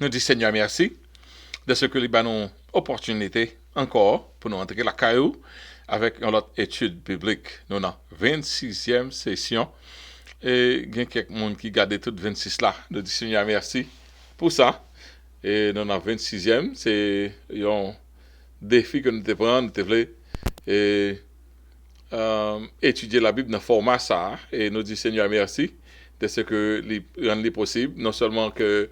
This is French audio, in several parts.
Nous disons Seigneur merci de ce que nous avons une opportunité encore pour nous entrer la caillou avec une autre étude biblique. Nous avons 26e session et il y a quelqu'un qui garde toutes 26 là. Nous disons Seigneur merci pour ça. Et nous avons 26e, c'est un défi que nous te prenons, nous te voulons et étudier la Bible dans le format ça et nous disons Seigneur merci de ce que rend possible, non seulement que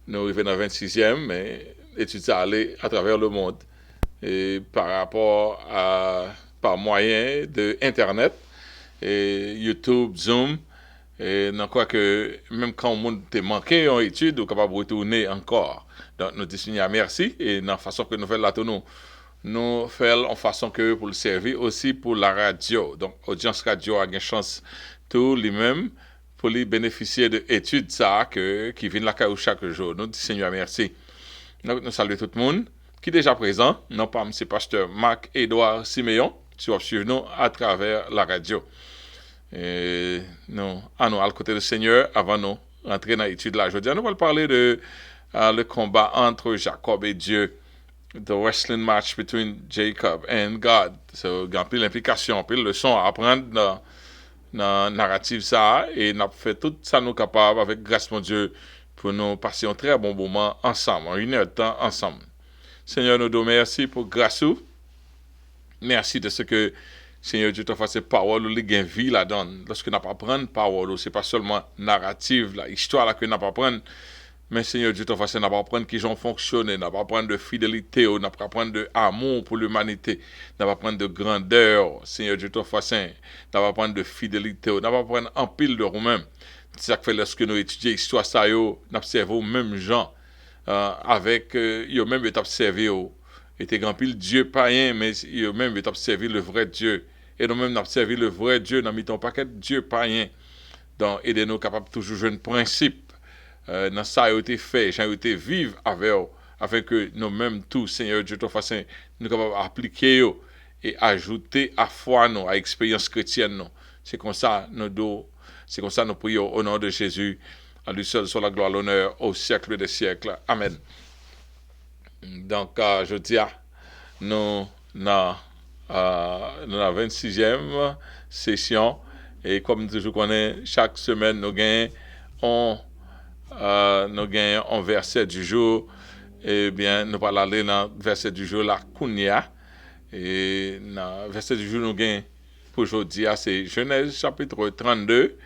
nous arrivons dans le 26e, mais étudier ça aller à travers le monde et par rapport à par moyen de Internet et YouTube, Zoom. Et je crois que même quand le monde te manqué en étude, on est capable de retourner encore. Donc nous disons merci et dans la façon que nous faisons là, nous faisons en façon que pour le servir aussi pour la radio. Donc audience radio a une chance tout lui-même pour lui bénéficier de études ça qui viennent là chaque jour. Nous disons Seigneur merci. Nous saluons tout le monde qui est déjà présent. Non pas c'est pasteur Marc-Édouard Siméon qui va suivre nous à travers la radio. Et nous allons à côté du Seigneur avant nous rentrer dans l'étude là. Aujourd'hui, nous allons parler de le combat entre Jacob et Dieu. The wrestling match between Jacob and God. So, il y a plein d'implications, plein de leçons à apprendre dans la narrative ça. Et nous avons fait tout ça nous capables avec grâce mon Dieu pour nous passer un très bon moment ensemble, en une heure de temps ensemble. Seigneur, nous te merci pour grâce. Merci de ce que Seigneur Dieu t'a fait ces paroles, qui gagnent vie là-dedans. Lorsque nous pas prendre parole, c'est pas seulement narrative, la histoire là que nous pas prendre, mais Seigneur Dieu t'a fait, nous pas prendre qui ont fonctionné, nous pas prendre de fidélité, nous pas prendre de amour pour l'humanité, nous pas prendre de grandeur, Seigneur Dieu t'a fait, nous pas prendre de fidélité, nous pas prendre en pile de nous-mêmes. C'est ça que fait lorsque nous étudions l'histoire ça nous observons même gens avec eux même observé était grand pile Dieu païen, mais eux même observé le vrai Dieu. Et nous-mêmes, nous avons servi le vrai Dieu, nous avons mis un paquet de Dieu païen. Donc, aidez-nous capables toujours jouer un principe. Dans ça, a été fait, j'ai été vivre avec eux, afin que nous-mêmes, tous, Seigneur Dieu, de façon, nous capables d'appliquer et ajouter à foi, nous, à expérience chrétienne. Nous. C'est comme ça, nous prions au nom de Jésus. À lui seul soit la gloire, l'honneur, au siècle des siècles. Amen. Donc, je dis, nous, dans la 26e session. Et comme toujours connaît, chaque semaine, nous gagnons un verset du jour. Eh bien, nous allons aller dans le verset du jour, la Kounia. Et dans le verset du jour, nous gagnons pour aujourd'hui, c'est Genèse chapitre 32,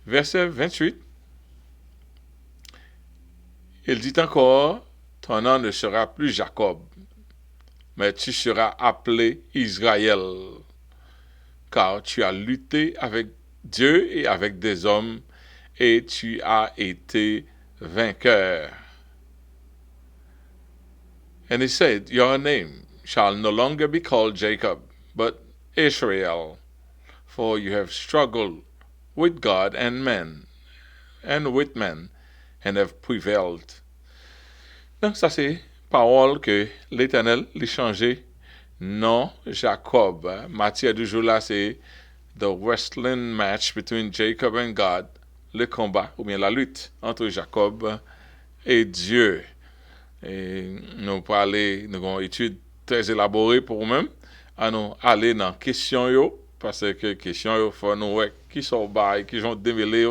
verset 28. Il dit encore, ton nom ne sera plus Jacob, mais tu seras appelé Israël, car tu as lutté avec Dieu et avec des hommes, et tu as été vainqueur. And he said, your name shall no longer be called Jacob, but Israel, for you have struggled with God and with men, and have prevailed. Donc ça c'est parole que l'Éternel l'a changé. Non, Jacob. Matière du jour là, c'est the wrestling match between Jacob and God. Le combat, ou bien la lutte entre Jacob et Dieu. Et nous parler, nous avons une étude très élaborée pour nous-mêmes. À nous aller dans la question, parce que question, il faut nous voir qui sont bas, qui ont démêlé.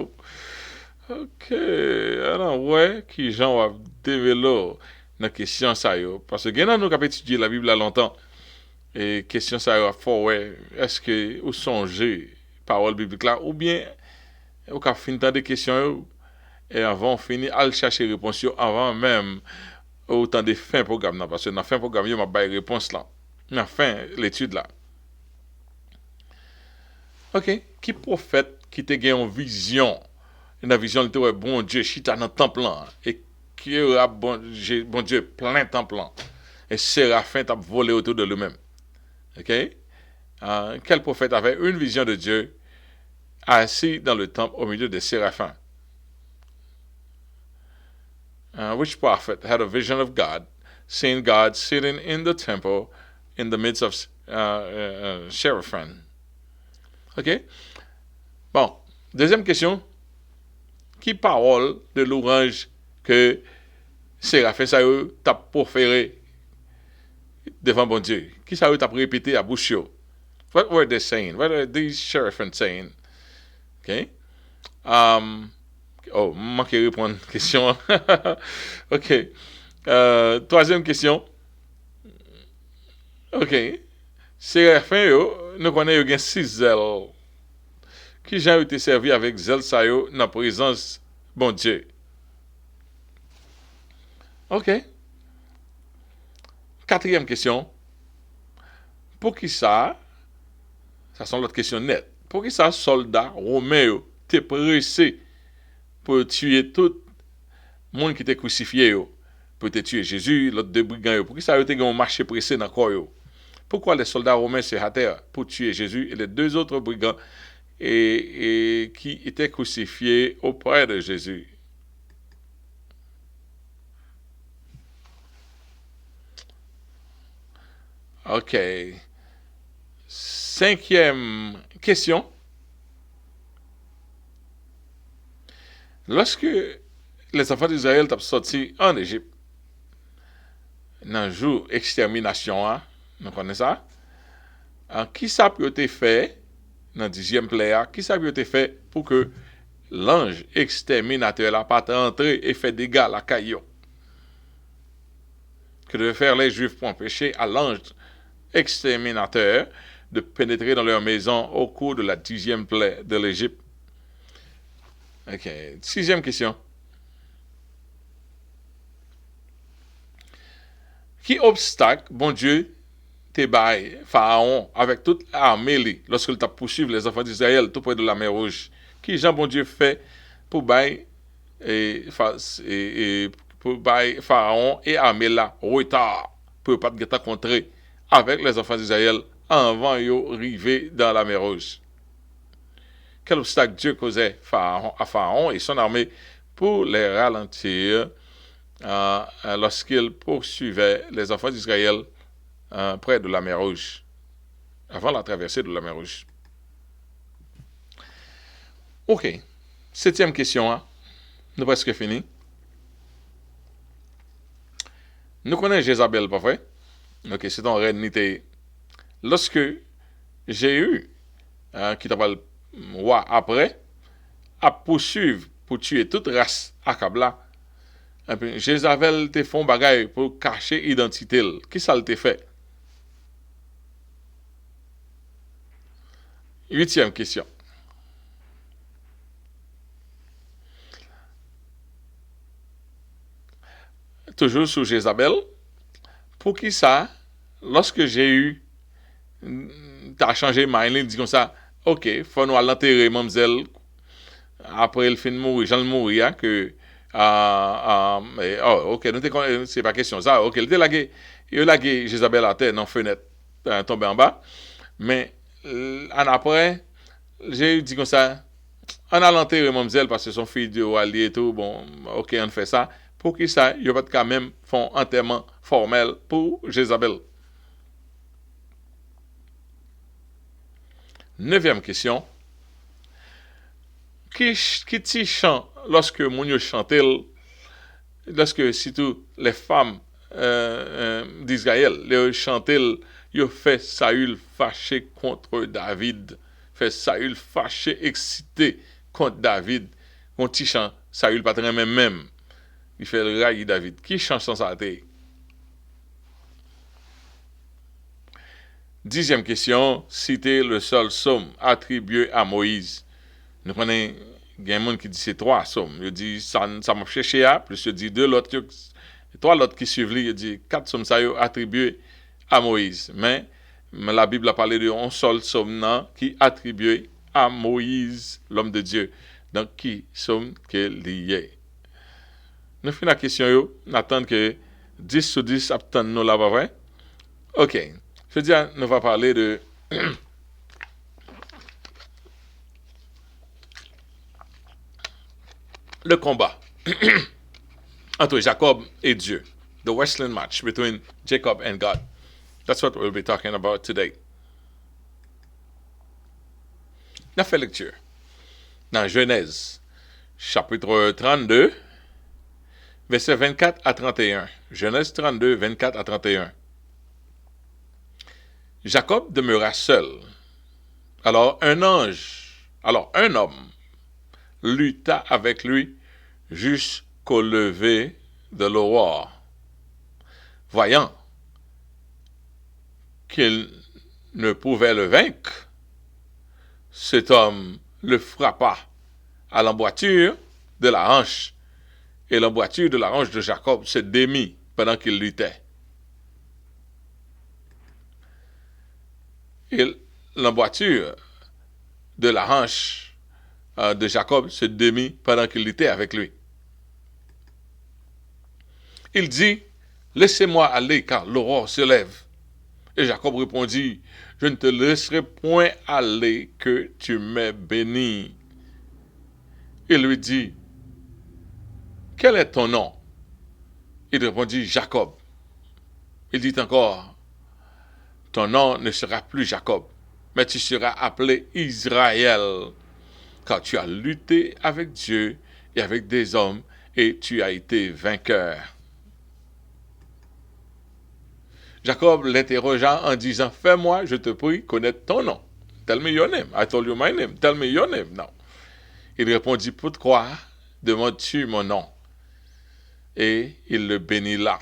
Ok, alors ouais, qui ont démêlé dans la question ça, parce que nous avons étudié la Bible là longtemps. Et question ça va fort ouais, est-ce que vous songez parole biblique là ou bien vous avez fini des questions et avant fini à chercher réponse avant même autant de fin programme parce que dans fin programme il m'a pas réponse là. Dans fin l'étude là. OK, qui prophète qui te gagne une vision, une vision de ouais, bon Dieu chita dans temple là et qui aura bon Dieu plein temple là et Séraphin t'a volé autour de lui-même. OK? Quel prophète avait une vision de Dieu assis dans le temple au milieu des séraphins? Which prophet had a vision of God, seeing God sitting in the temple in the midst of seraphim? OK? Bon, deuxième question. Qui parole de l'ouvrage que Séraphin ça yo t'a proféré devant bon Dieu. Qui ça yo t'a répété à bouche yo? What were they saying? What are these seraphim saying? Okay? Oh, manqué répondre question. OK. Troisième question. OK. Séraphin yo, nous connaissons yo gen 6 ailes. Qui j'ai été servi avec zèle ça yo dans présence bon Dieu. OK. Quatrième question. Pour qui ça sont l'autre question nette. Pour qui ça soldat romain yo t'es pressé pour tuer tout le monde qui était crucifié yo, pour te tuer Jésus, l'autre deux brigands yo. Pour qui ça yo t'es un marché pressé dans corps yo. Pourquoi les soldats romains se hâtèrent pour tuer Jésus et les deux autres brigands et qui étaient crucifiés auprès de Jésus? OK. Cinquième question. Lorsque les enfants d'Israël sont sortis en Égypte, dans le jour extermination, nous connaissons ça, qui ça peut être fait, dans le 10e plaie, qui ça peut être fait pour que l'ange exterminateur n'a pas entré et fait dégâts à la caillou? Que devait faire les Juifs pour empêcher à l'ange exterminateur de pénétrer dans leur maison au cours de la 10e plaie de l'Égypte? OK. 6e question. Qui obstacle, bon Dieu, te bail, Pharaon, avec toute l'armée, lorsqu'il t'a poursuivi les enfants d'Israël tout près de la mer Rouge? Qui Jean, bon Dieu, fait pour bail pour bail Pharaon et armée là, retard, pour pas de contrer avec les enfants d'Israël avant yo arriver dans la mer Rouge? Quel obstacle Dieu causait à Pharaon et son armée pour les ralentir lorsqu'il poursuivait les enfants d'Israël près de la mer Rouge, avant la traversée de la mer Rouge? OK. 7e question, nous presque fini. Nous connaissons Jézabel, pas vrai? OK, c'est ton reine nité. Lorsque Jéhu, qui t'appelle roi après, a poursuivre pour tuer toute race Akab, Jézabel te font bagaille pour cacher l'identité. Qui ça te fait? 8e question. Toujours sur Jézabel. Pour qui ça, lorsque Jéhu t'as changé mind, il dit comme ça, OK, faut nous l'enterrer, mademoiselle, après le fin de mourir, Jean le mourir, que OK, c'est pas question ça. OK, il a lagué Jézabel à terre dans la fenêtre, tombé en bas, mais en après, j'ai dit comme ça, on a l'enterré mademoiselle parce que son fils de allié et tout, bon, OK, on fait ça. Pour qui ça, il y a pas de quand même font enterrement formel pour Jézabel. 9e question. Qui t'y chante lorsque mon chantait, lorsque surtout les femmes d'Israël, les chantaient, ils fait Saül fâché contre David, fait Saül fâché, excité contre David. Mon petit chant, Saül pas très même. Il fait le railler David. Qui chante sans ça? 10e question, citer le seul psaume attribué à Moïse. Nous connaissons, il y a un monde qui dit c'est 3 psaumes. Il dit ça m'a cherché à, plus il dit 2 l'autre, 3 l'autre qui suivent lui, il dit 4 psaumes ça attribués à Moïse. Mais la Bible a parlé de un seul psaume qui attribué à Moïse, l'homme de Dieu. Donc qui psaume qu'il lié? Nous finissons la question, nous attendons que 10 sur 10 attendent nous là-bas, vrai? OK. Je dis, nous allons parler de le combat entre Jacob et Dieu. The wrestling match between Jacob and God. That's what we'll be talking about today. Nous avons fait lecture dans Genèse, chapitre 32, versets 24 à 31. Genèse 32, 24 à 31. Jacob demeura seul. Alors un homme, lutta avec lui jusqu'au lever de l'aurore. Voyant qu'il ne pouvait le vaincre, cet homme le frappa à l'emboîture de la hanche, et l'emboîture de la hanche de Jacob se démit pendant qu'il luttait. Et l'emboîture de la hanche de Jacob se démit pendant qu'il luttait avec lui. Il dit, laissez-moi aller car l'aurore se lève. Et Jacob répondit, je ne te laisserai point aller que tu m'aies béni. Il lui dit, quel est ton nom? Il répondit, Jacob. Il dit encore, ton nom ne sera plus Jacob, mais tu seras appelé Israël, car tu as lutté avec Dieu et avec des hommes, et tu as été vainqueur. Jacob l'interrogea en disant, fais-moi, je te prie, connaître ton nom. Tell me your name. I told you my name. Tell me your name. Non. Il répondit, pourquoi demandes-tu mon nom? Et il le bénit là.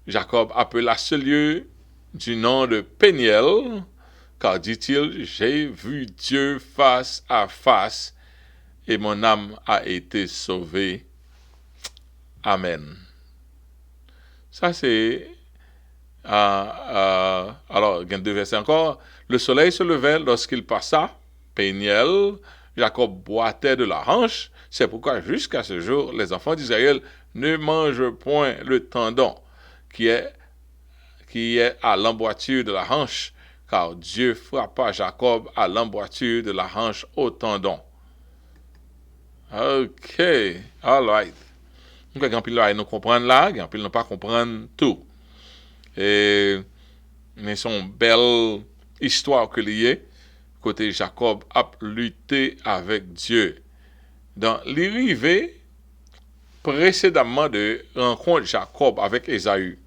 Jacob appela ce lieu du nom de Péniel, car dit-il, j'ai vu Dieu face à face, et mon âme a été sauvée. Amen. Ça c'est... alors, il y a 2 versets encore. Le soleil se levait lorsqu'il passa, Péniel, Jacob boitait de la hanche. C'est pourquoi jusqu'à ce jour, les enfants d'Israël ne mangent point le tendon qui est à l'emboîture de la hanche, car Dieu frappa Jacob à l'emboîture de la hanche au tendon. Ok, all right. Donc, il y a nous comprendre là, il y a nous pas comprendre tout. Mais son belle histoire que liée, côté Jacob a lutté avec Dieu. Dans l'arrivée précédemment de rencontre Jacob avec Ésaü,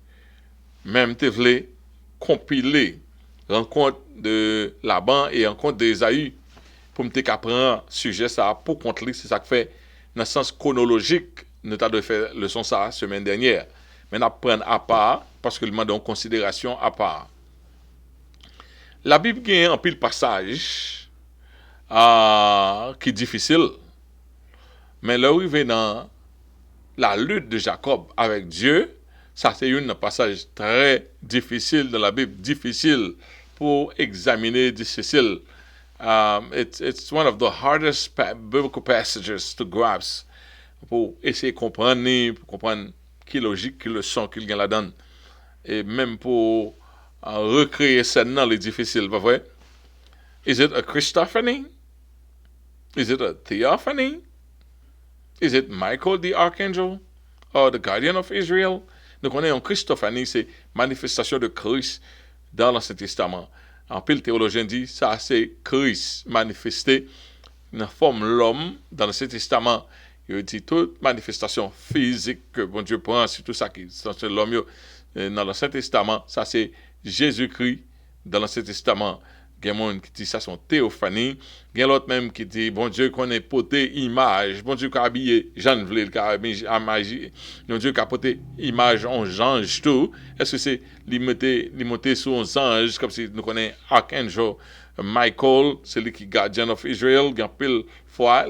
même te voulais compiler rencontre de Laban et rencontre d'Ésaü pour me prendre sujet ça pour compter, c'est ça que fait dans le sens chronologique nous avons fait leçon ça semaine dernière, mais nous prendre à part parce que le demande en considération à part. La Bible gagne un pile passage qui est difficile, mais là où il est dans la lutte de Jacob avec Dieu, ça c'est un passage très difficile dans la Bible, difficile pour examiner, difficile. It's one of the hardest biblical passages to grasp pour essayer de comprendre qui logique, qui leçon qu'il y a là-dedans. Et même pour recréer scène dans les difficiles, pas vrai? Is it a Christophany? Is it a theophany? Is it Michael the Archangel? Or the Guardian of Israel? Nous connaissons Christophanie, c'est manifestation de Christ dans l'Ancien Testament. En pile théologien dit, ça c'est Christ manifesté dans la forme l'homme dans l'Ancien Testament. Il dit toute manifestation physique que bon Dieu prend, c'est tout ça qui est l'homme dans l'Ancien Testament, ça c'est Jésus-Christ dans l'Ancien Testament. Il y a des gens qui disent ça sont théophanie. Il y a l'autre même qui dit bon Dieu connaît porté image. Bon Dieu qui a habillé Jean Vlé, qui a habillé en magie. Bon Dieu qui a porté image en ange tout. Est-ce que c'est limité sur un ange comme si nous connaissons Archangel Michael, c'est lui qui est Guardian of Israel. Il y a pile fois,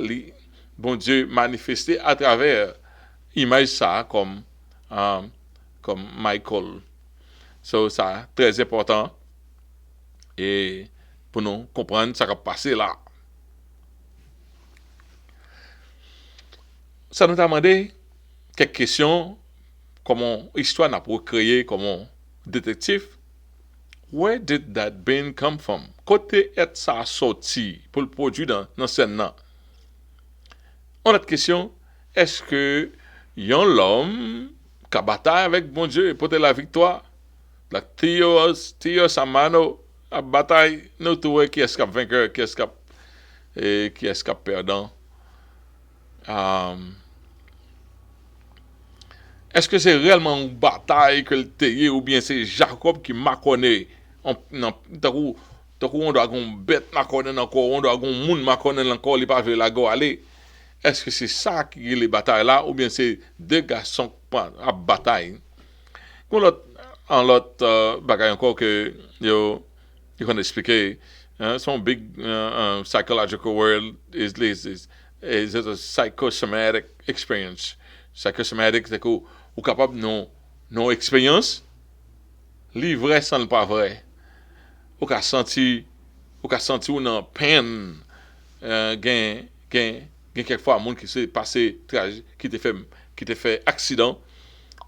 bon Dieu manifesté à travers image ça comme Michael. So ça très important. Et pour nous comprendre ce qui a passé là. Ça nous a demandé quelques questions, comment l'histoire n'a pas créé comme détective. Where did that being come from? Côté est ça sorti pour le produit dans scène là. On a une question, est-ce que l'homme qui a bataille avec bon Dieu et porté la victoire? La Tio Samano la bataille, nous trouvons qui est-ce qui a vainqueur, qui est-ce qui a perdant. est-ce que c'est réellement une bataille que le teye ou bien c'est Jacob qui m'a connu on doit une bête m'a connu encore, on doit un monde m'a connu encore, il pas veut la go aller. Est-ce que c'est ça qui est les batailles là ou bien c'est deux garçons qui à bataille? En l'autre bagaille encore que you can expliquer some big psychological word is a psychosomatic experience. Psychosomatic c'est que ou capable non expérience livré sans le pas vrai. Ou ka senti ou nan peine gen quelquefois monde qui s'est passé qui te fait accident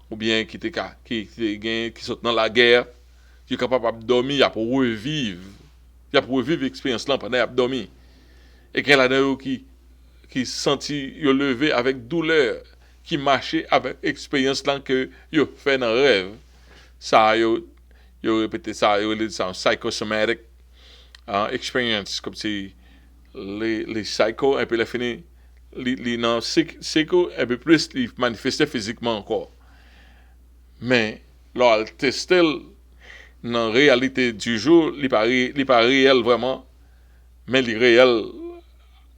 ou bien qui sont dans la guerre, qui est capable de dormir pour revivre l'expérience là pendant qu'il dormi. Et qu'il y a qui senti yo levé avec douleur, qui marchait avec expérience là que yo fait dans rêve. Ça yo répété ça, yo dit ça psychosomatic experience comme si les psycho un peu les fini les non psycho un peu plus les manifester physiquement encore. Mais là testé dans la réalité du jour, il pas réel vraiment, mais le réel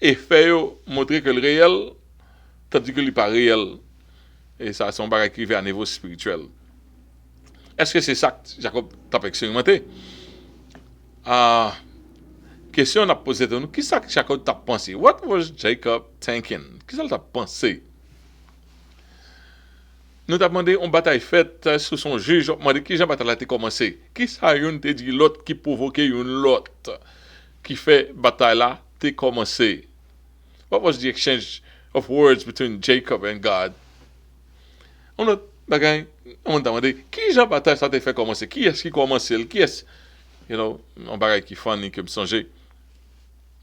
effet montrer que le réel tandis que il pas réel et ça c'est un bagage qui va à niveau spirituel. Est-ce que c'est ça que Jacob t'a expérimenté? Question à poser de nous, qui ça que Jacob t'a pensé? What was Jacob thinking? Qui ça t'a pensé? Nous t'avons demandé une bataille faite sous son juge, on demandé qui Jean bataille a commencé. Qui ça yon te dit l'autre qui provoquait une l'autre qui fait bataille là t'es commencé? What was the exchange of words between Jacob and God? On a bagay, on demandé qui Jean bataille ça t'a fait commencer? Qui est-ce qui commencé? Qui est-ce? You know, on bagay qui funny que me songer.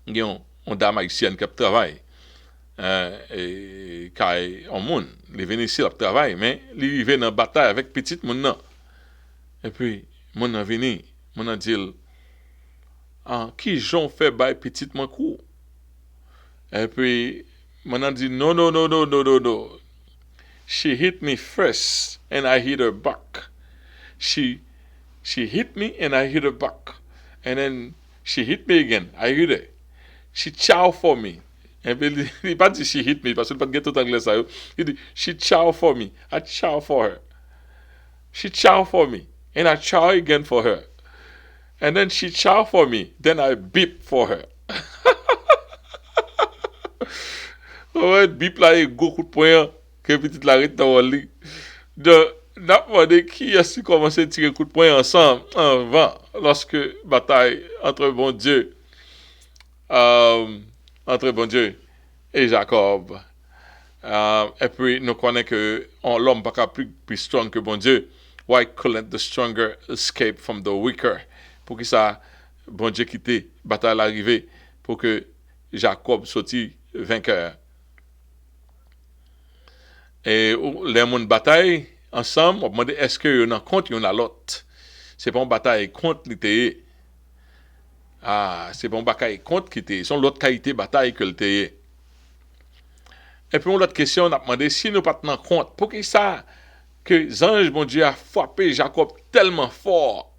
Yon on dame haïtienne qui travaille. Et kay on moun, li venu ici la travail mais li vive dans bataille avec petite moun nan. Et puis moun nan venu, moun nan dit qui j'ont fait bay petite moun kou. Et puis moun nan dit no. She hit me first and I hit her back. She hit me and I hit her back. And then she hit me again. I hit her. She chow for me. Et puis, il pas dit she hit me, parce qu'il pas de tout anglais ça. Il dit, she chow for me. I chow for her. She chow for me. And I chow again for her. And then she chow for me. Then I beep for her. Ouais, beep là, il go coup de poing, que petite l'arrête dans le lit. N'a pas demandé qui a-t-il commencé à tirer coup de poing ensemble, en vain, lorsque bataille entre bon Dieu et Jacob. Et puis, nous connaissons que l'homme n'est pas plus strong que bon Dieu. Why couldn't the stronger escape from the weaker? Pour que ça, bon Dieu quitte, bataille arrivée, pour que Jacob sorti vainqueur. Et les gens bataille ensemble, on demande est-ce que y en a contre, y en a l'autre. C'est pas une bataille contre l'ité. C'est pas une bataille contre qui était. C'est l'autre qualité bataille que l'ité. Et puis, l'autre question, on a demandé si nous pas tenons compte, pour qui ça, que l'ange, bon Dieu, a frappé Jacob tellement fort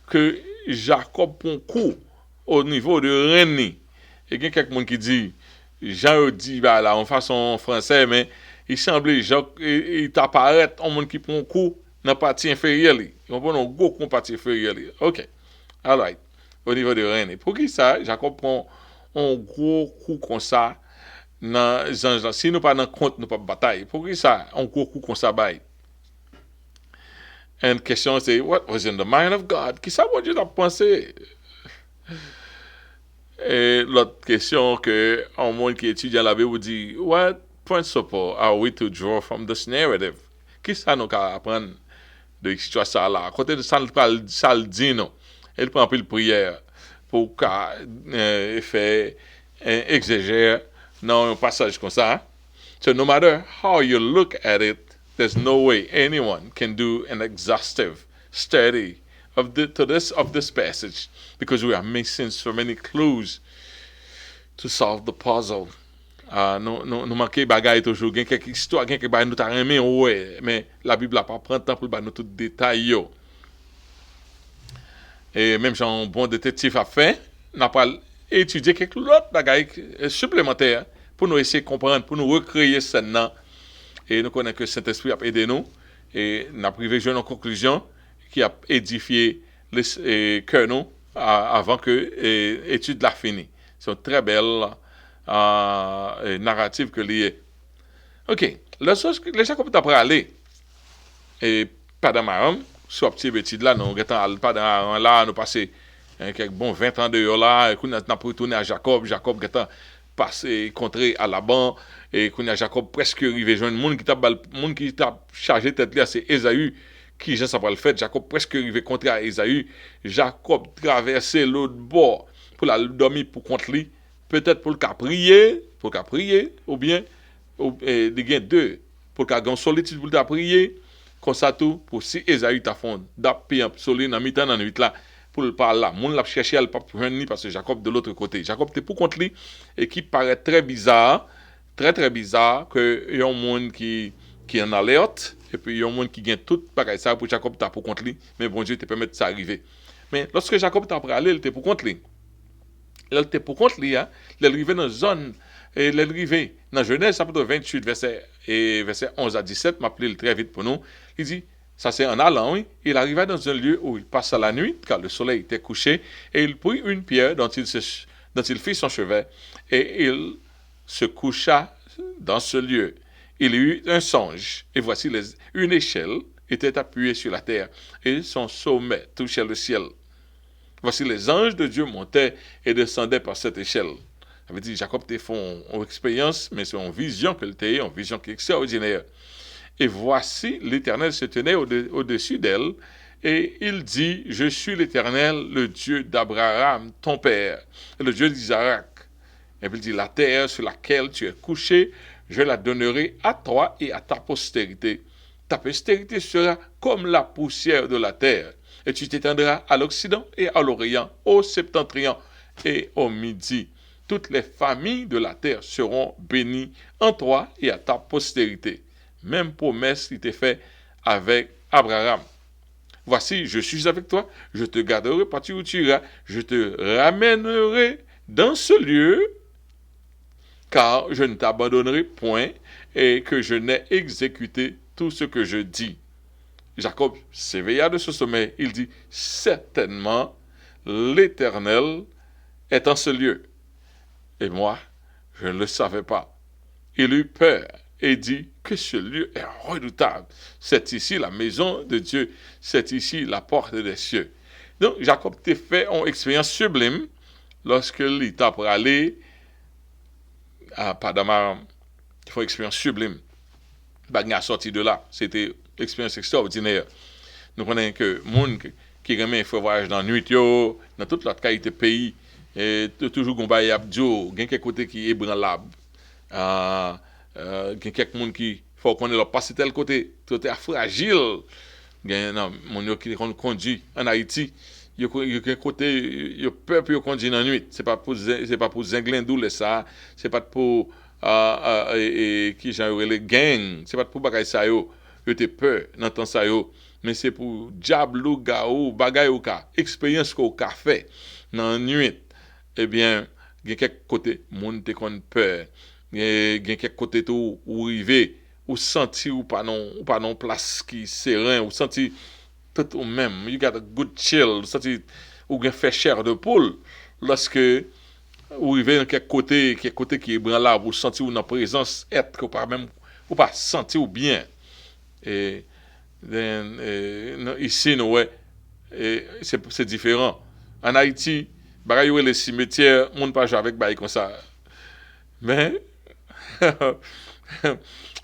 que Jacob prend coup au niveau de Rennes. Et il y a quelqu'un qui dit, Jean dit, là, en façon français, mais il semblait, il t'apparaît, un monde qui prend coup dans la partie inférieure. On prend un gros coup dans la partie inférieure. OK. All right. Au niveau de Rennes. Pour qui ça, Jacob prend un gros coup comme ça dans les anges. Si nous pas dans compte, nous pas bataille. Pour qui ça, un gros coup comme ça, bail. Et la question c'est, what was in the mind of God? Qui ça, bon Dieu, t'a pensé? Et l'autre question que un monde qui étudie la Bible dit, what principle are we to draw from this narrative? Qui ça nous apprendre de l'histoire ça là? À côté de ça, le dit non. Elle prend un peu de prière pour faire un exégère dans un passage comme ça. So no matter how you look at it, there's no way anyone can do an exhaustive study of this passage because we are missing so many clues to solve the puzzle. nous manquons bagaille toujours, gen quelques histoires, gen quelques bagaille nous t'a aimé ouais, mais la Bible a pas prend temps pour nous tout détail yo. Et même Jean bon détective a fait, n'a pas étudié quelques autres bagaille supplémentaires pour nous essayer de comprendre, pour nous recréer scène et nous connaissons que Saint-Esprit a aidé nous et n'a privé une conclusion qui a édifié le cœur nous avant que l'étude la fini. C'est une très belle narrative que lié. OK, le chose que les gens comme après aller et pas dans ma soit petit étude là nous regardons pas dans là nous passer quelques bons 20 ans de là et qu'on a retourné à Jacob gata passé contrer à Laban et qu'on a Jacob presque arrivé joindre monde qui t'a chargé tête là c'est Ésaü qui Jean ça va le fait Jacob presque arrivé contrer à Ésaü Jacob traversé l'autre bord pour la dormir pour contre lui peut-être pour le prier ou bien il y a deux pour qu'il y ait une solitude pour le prier comme ça tout pour si Ésaü t'a fond d'appuyer solide dans mi-temps dans nuit là pour le parler là monde l'a cherché elle pas joindre parce que Jacob de l'autre côté Jacob était pour contre lui et qui paraît très bizarre que y a un monde qui en alerte et puis y a un monde qui gagne tout pareil ça pour Jacob t'a pour contre lui mais bon Dieu te permettre ça arriver mais lorsque Jacob t'a pour aller il était pour contre lui il était pour contre lui hein il est arrivé dans zone et il est arrivé dans Genèse chapitre 28 verset 11 à 17 m'appelait très vite pour nous il dit ça c'est en allant oui il arriva dans un lieu où il passa la nuit car le soleil était couché et il prit une pierre dont il fit son chevet et il se coucha dans ce lieu il eut un songe et voici une échelle était appuyée sur la terre et son sommet touchait le ciel. Voici les anges de Dieu montaient et descendaient par cette échelle. Ça veut dire Jacob t'a fait une expérience, mais c'est une vision qu'il t'a eu, une vision qui est extraordinaire. Et voici l'Éternel se tenait au-dessus d'elle, et il dit, je suis l'Éternel, le Dieu d'Abraham, ton père, et le Dieu d'Isaac. Et puis il dit, la terre sur laquelle tu es couché, je la donnerai à toi et à ta postérité. Ta postérité sera comme la poussière de la terre. Et tu t'étendras à l'Occident et à l'Orient, au Septentrion et au Midi. Toutes les familles de la terre seront bénies en toi et à ta postérité. Même promesse qui t'est faite avec Abraham. Voici, je suis avec toi, je te garderai partout où tu iras, je te ramènerai dans ce lieu, car je ne t'abandonnerai point et que je n'ai exécuté tout ce que je dis. Jacob s'éveilla de ce sommeil. Il dit, certainement, l'Éternel est en ce lieu. Et moi, je ne le savais pas. Il eut peur et dit que ce lieu est redoutable. C'est ici la maison de Dieu. C'est ici la porte des cieux. Donc, Jacob t'a fait une expérience sublime lorsque il t'a pour aller à Padamaram. Il faut une expérience sublime. Il a sorti de là. C'était une expérience extraordinaire. Nous connaissons que les gens qui remet faire voyage dans la nuit, dans toute l'autre qualité de pays, et toujours qu'on va y avoir il y a quelques côtés qui est ébranlable. Il y a quelques gens qui faut qu'on ait passé tel côté fragile. Il y a des gens qui conduit en Haïti. Il y a quelques côtés, il y a peur pour conduire dans la nuit. C'est pas pour zinglindou ça, c'est pas pour qui j'ai les gangs, c'est pas pour bagaille ça yo te peur dans temps ça yo mais c'est pour diablo gao bagaille ou ka expérience ko ka fait dans nuit eh bien il y a quelques côtés monde te kon peur il y a quelques côtés tout ou river ou senti ou pas non place qui serein ou senti tout ou même you got a good chill senti ou bien fait chair de poule lorsque ou arriver dans quelques côtés qui est branlable ou sentir ou dans présence être ou pas même ou pas sentir ou bien et ici nous ouais c'est différent en Haïti bagaille les cimetières monde pas jouer avec bail comme ça mais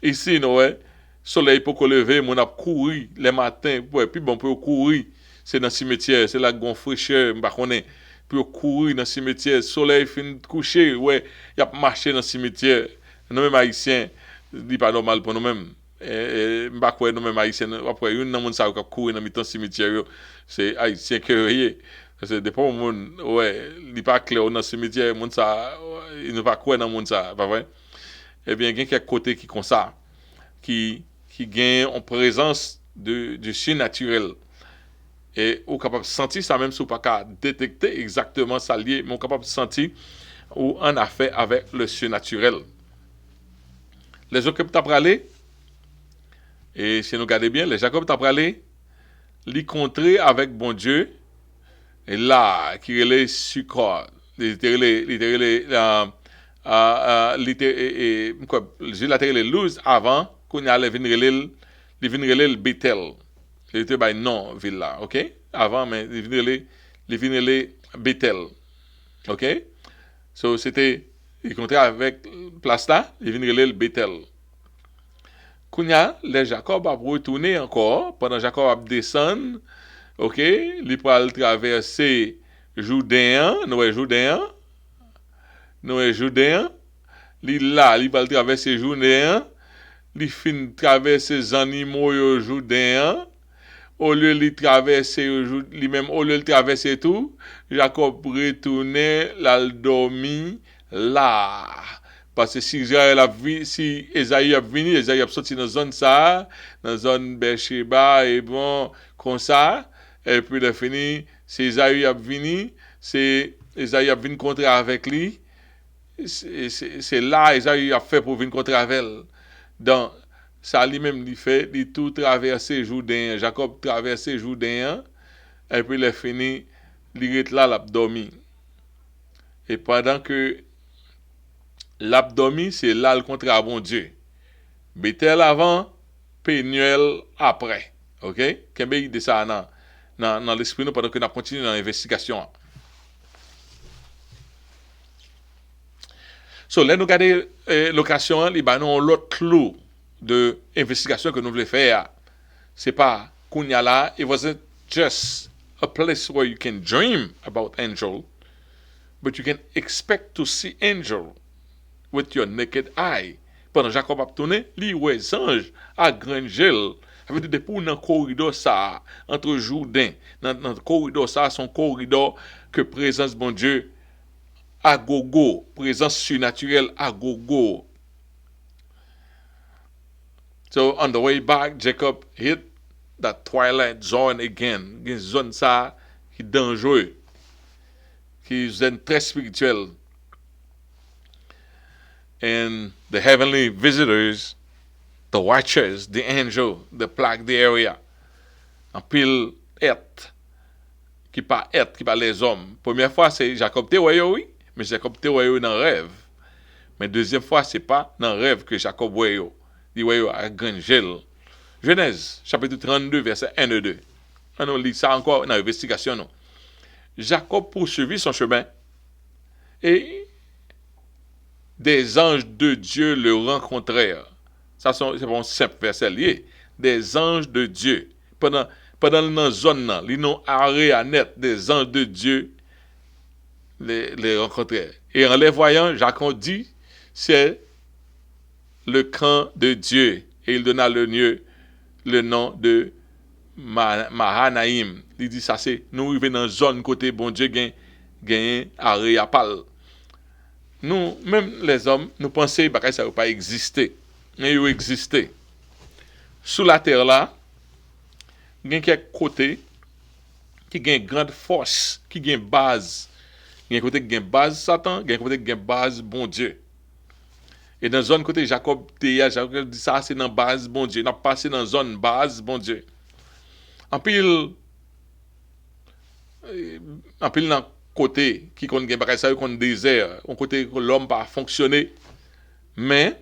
ici nous ouais soleil pour lever mon a courir les matins ouais puis bon pour courir c'est dans cimetière c'est là gon fraîcheur m'pa connait pour courir dans cimetière soleil fin coucher ouais y a marché dans cimetière nous même haïtiens dit pas normal pour nous même m'pa quoi nous même haïtiens après une nan moun ça qui courir dans mi-temps cimetière c'est haïtien que rien parce que des fois moun ouais il pas clair dans cimetière moun ça il ne pas quoi dans moun ça pas vrai eh bien, il y a quelques côtés qui comme ça, qui gagnent en présence du surnaturel. Et on est capable de sentir ça même si on ne peut pas détecter exactement ça lié, mais on est capable de sentir ou en affaire avec le surnaturel. Les autres qui ont parlé, et si nous regardons bien, les Jacob ont parlé, les contrer avec bon Dieu, et là, qui est les sucres, les loose avant qu'on y allait venir le Bethel. Il était by non ville là, OK? Avant mais il venir les Bethel. OK? So c'était il contrat avec place là, il venir le Bethel. Kounya, les Jacob a retourné encore pendant Jacob a descendre, OK? Il peut traverser Jourdain, il va traverser Jourdain, il fin traverser les animaux au Jourdain. Au lieu de traverser lui-même, au lieu de traverser tout, Jacob retournait, l'a dormi là. Parce que si Esaïe a venu, Esaïe a sorti dans la zone ça, dans la zone Beersheba, et bon, comme ça, et puis il a fini, si Esaïe a venu, c'est Esaïe a venu contre avec lui, c'est là Esaïe a fait pour venir contre avec elle. Donc, ça lui-même, il fait, il tout traverser Jourdain, Jacob traverser Jourdain, et puis il a fini, il est là, l'abdomen. Et pendant que l'abdomen, c'est là le contre à bon Dieu. Bethel avant, Pénuel après. OK? Qu'est-ce qu'il dit ça dans l'esprit nous pendant que nous continuons dans l'investigation. So, là, nous regardons l'occasion, il y a l'autre clou de investigation que nous voulons faire. C'est pas Kunyala, it wasn't just a place where you can dream about angel, but you can expect to see angel with your naked eye. Pendant Jacob a tourné, li les anges à Grangel. Ça veut dire pour dans corridor ça entre Jourdain, dans corridor ça son corridor que présence bon Dieu à gogo, présence surnaturelle à gogo. So on the way back, Jacob hit that twilight zone again. Une zone ça qui est dangereux, qui est une zone très spirituelle. And the heavenly visitors, the watchers, the angel, they plague the area. En pile qui pas les hommes. Première fois c'est Jacob te oui, mais Jacob te dans rêve. Mais deuxième fois c'est pas dans rêve que Jacob voyait. Il voyait à Grangel. Genèse chapitre 32 verset 1 et 2. On lit ça encore dans l'investigation. Non. Jacob poursuivit son chemin et des anges de Dieu le rencontrèrent. Ça c'est un simple verset lié. Des anges de Dieu. Pendant la zone là, ils n'ont arrêté à net des anges de Dieu les rencontrèrent. Et en les voyant, Jacob dit, c'est le camp de Dieu. Et il donna le nom de Mahanaïm. Il dit ça c'est nous arrivons dans une zone côté bon Dieu gagne arrêt à pal. Nous, même les hommes, nous pensons que ça ne va pas exister. Mais il existe. Sous la terre là, il y a quelques côtés qui ont une grande force, qui ont une base. Il y a un côté qui a une base Satan, il y a un côté qui a une base bon Dieu. Et dans la zone côté Jacob dit ça, c'est dans la base bon Dieu. On a passé dans la zone base bon Dieu. En pile dans côté qui qu'on gagne ça qu'on désert on côté que l'homme pas fonctionner mais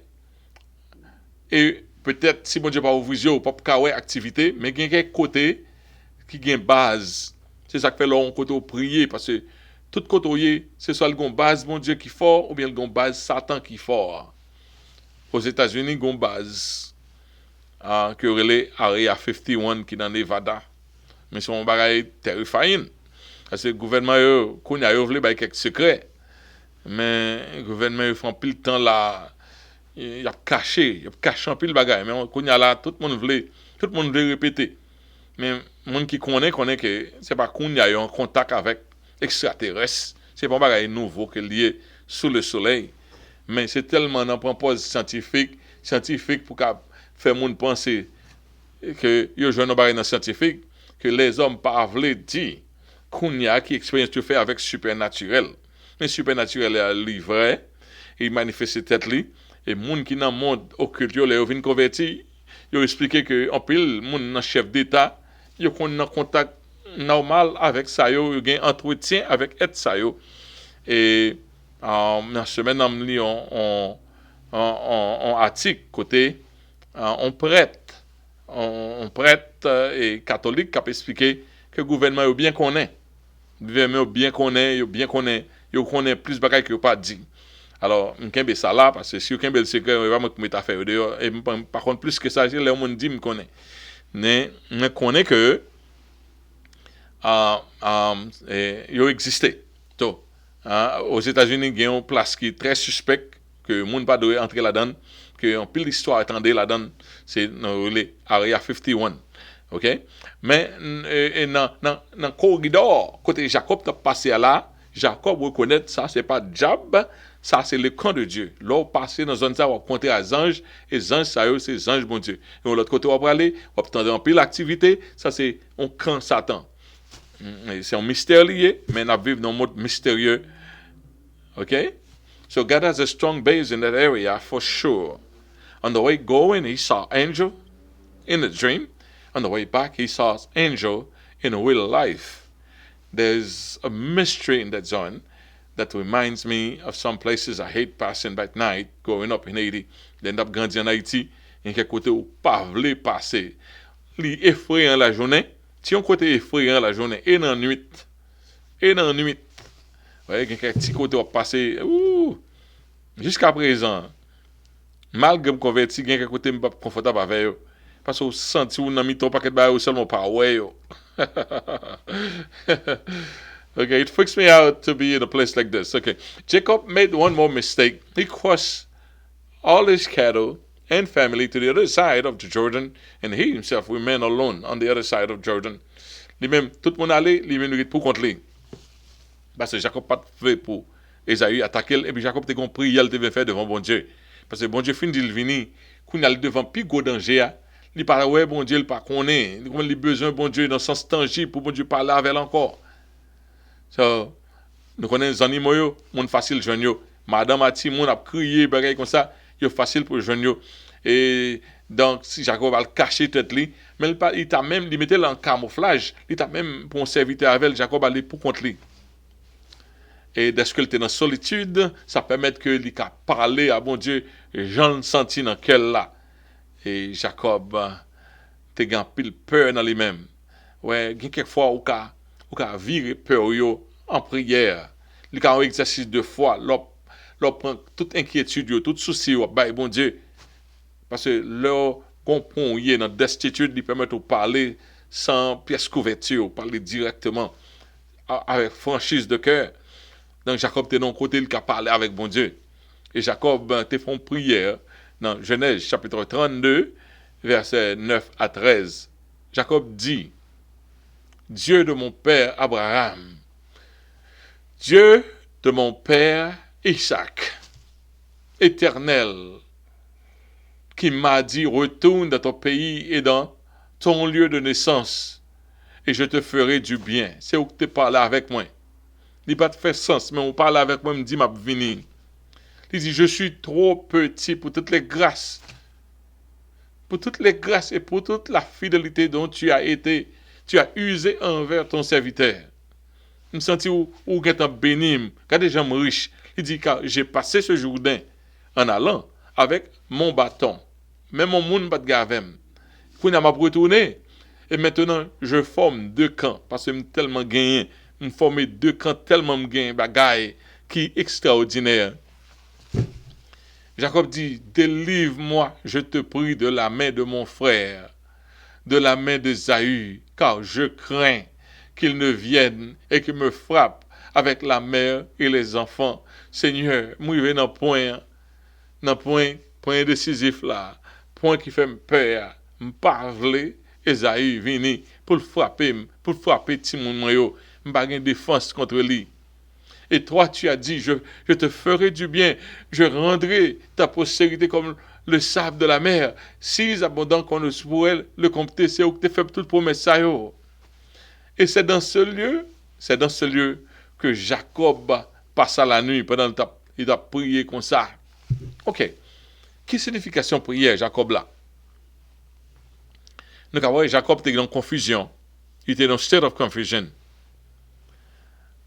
et peut-être si bon Dieu pas ouvrir pas pour activité mais il y a quelques côté qui gagne base c'est ça que fait l'on côté prier parce que tout côté c'est soit le base bon Dieu qui fort ou bien le base Satan qui fort aux États-Unis gon base que relais Area 51 qui dans Nevada mais son bagaille terrifying. Parce que le gouvernement, il a voulu quelques secrets. Mais le gouvernement, il fait un pile temps là. Il a caché un pile bagaille. Mais quand il y a là, tout le monde veut répéter. Mais le monde qui connaît que c'est pas qu'on y a eu un contact avec extraterrestres. C'est pas un bagaille nouveau qui est lié sous le soleil. mais c'est tellement dans propos scientifique pour qu'à faire moun penser que yo joue dans scientifique que les hommes pas veulent dire qu'on y a qui expérience tu fais avec supernaturel. Mais supernaturel est livré, il manifeste tête li et moun qui dans monde occulte yo les vinn converti, yo expliqué que en pile moun dans chef d'état, yo kon en contact normal avec ça yo gain entretien avec être ça yo et dans semaine on lit on article côté on prête et catholique qui a expliqué que le gouvernement est bien connaît. Le gouvernement bien connaît plus bagaille que pas dit. Alors, on kembe ça là parce que si on kembe le secret, on va me mettre affaire dehors et par contre plus que ça, les monde dit me connaît. Mais on connaît que yo existé. Donc, aux États-Unis, il y a une place qui est très suspecte que le monde pas doit entrer là-dedans, que en pile l'histoire attendait là-dedans, c'est dans l'Area 51. OK? Mais dans le corridor, côté Jacob t'a passé là, Jacob reconnaît ça, c'est pas diable, ça c'est le camp de Dieu. Là, on passe dans une zone ça, on va compter à anges, et les anges, ça c'est les anges, bon Dieu. Et de l'autre côté, on va aller, on va attendre en pile l'activité, ça c'est un camp Satan. C'est un mystère lié, mais on vit dans un mode mystérieux. OK? So God has a strong base in that area for sure. On the way going, he saw angel in a dream. On the way back, he saw angel in real life. There's a mystery in that zone that reminds me of some places I hate passing by at night, growing up in Haiti. End up grandi en Haïti, il y a quelque côté où pas voulait passer. Li effrayant la journée, si on côté effrayant la journée, et dans la nuit. Vous voyez, il y a quelques petits côtés où passer, jusqu'à présent, malgré me converti, il y a quelques côtés pas confortable avec eux. Parce que vous sentez ou nan miton paquet ba ou seulement pas ouais yo. Okay, it freaks me out to be in a place like this. Okay, Jacob made one more mistake. He crossed all his cattle and family to the other side of the Jordan, and he himself remained alone on the other side of Jordan. Lui-même, tout le monde allait, lui-même pour contre lui. Parce que Jacob pas fait pour Esaü attaquer, et puis Jacob te compris, il devait faire devant bon Dieu. Parce que bon Dieu fin dit venir, qu'on allait devant plus gros danger. Il parle, ouais, bon Dieu, il pas connaît. Il a besoin, bon Dieu, dans le sens tangible pour bon Dieu parler avec elle encore. So, nous connaissons les animaux, c'est facile de joindre. Madame a dit, on a crié, bagaille comme ça, c'est facile pour joindre. Et donc, si Jacob va le cacher tête lui, mais il t'a même, il mettait en camouflage, il t'a même, pour un serviteur avec Jacob aller pour contre lui. Et dès qu'il était dans la solitude, ça permet que lui parler à bon Dieu, j'en senti dans quel là. Et Jacob, te gan pile peur dans lui-même. Ouais, quelquefois, ou ka virer peur yo en prière. Il y a un exercice de foi, l'on prend toute inquiétude, tout souci, bah, bon Dieu. Parce que l'on comprend, il y a dans destitude, il permet de parler sans pièce couverture, parler directement, avec franchise de cœur. Donc Jacob était dans le côté, il a parlé avec bon Dieu. Et Jacob te fait une prière dans Genèse chapitre 32, versets 9 à 13. Jacob dit, Dieu de mon père Abraham, Dieu de mon père Isaac, éternel, qui m'a dit, retourne dans ton pays et dans ton lieu de naissance, et je te ferai du bien. C'est où que tu parles avec moi. Il n'a pas fait sens, mais on parle avec moi, il me dit, m'a vini. Il dit, je suis trop petit pour toutes les grâces. Pour toutes les grâces et pour toute la fidélité dont tu as usé envers ton serviteur. Je me sens où tu es béni, quand des gens riches. Il dit, car j'ai passé ce Jourdain en allant avec mon bâton. Même mon monde pas de gavem. Puis il m'a retourné. Et maintenant, je forme deux camps. Parce que je tellement gagné. Je forme deux camps tellement gagné. Bagaille qui est extraordinaire. Jacob dit, délivre-moi, je te prie, de la main de mon frère, de la main d'Ésaü, car je crains qu'il ne vienne et qu'il me frappe avec la mère et les enfants. Seigneur, moi, je vais dans le point décisif là, point qui fait me peur, me parler, Ésaü vini pour le frapper petit moun yo, me pas de défense contre lui. Et toi, tu as dit, je te ferai du bien, je rendrai ta postérité comme le sable de la mer, si abondant qu'on ne pourrait le compter, c'est où que tu fais toute promesse ça yo. Et c'est dans ce lieu que Jacob passa la nuit pendant qu'il a prié comme ça. Ok. Quelle signification prière Jacob là? Nous avons Jacob était dans confusion. Il était dans state of confusion.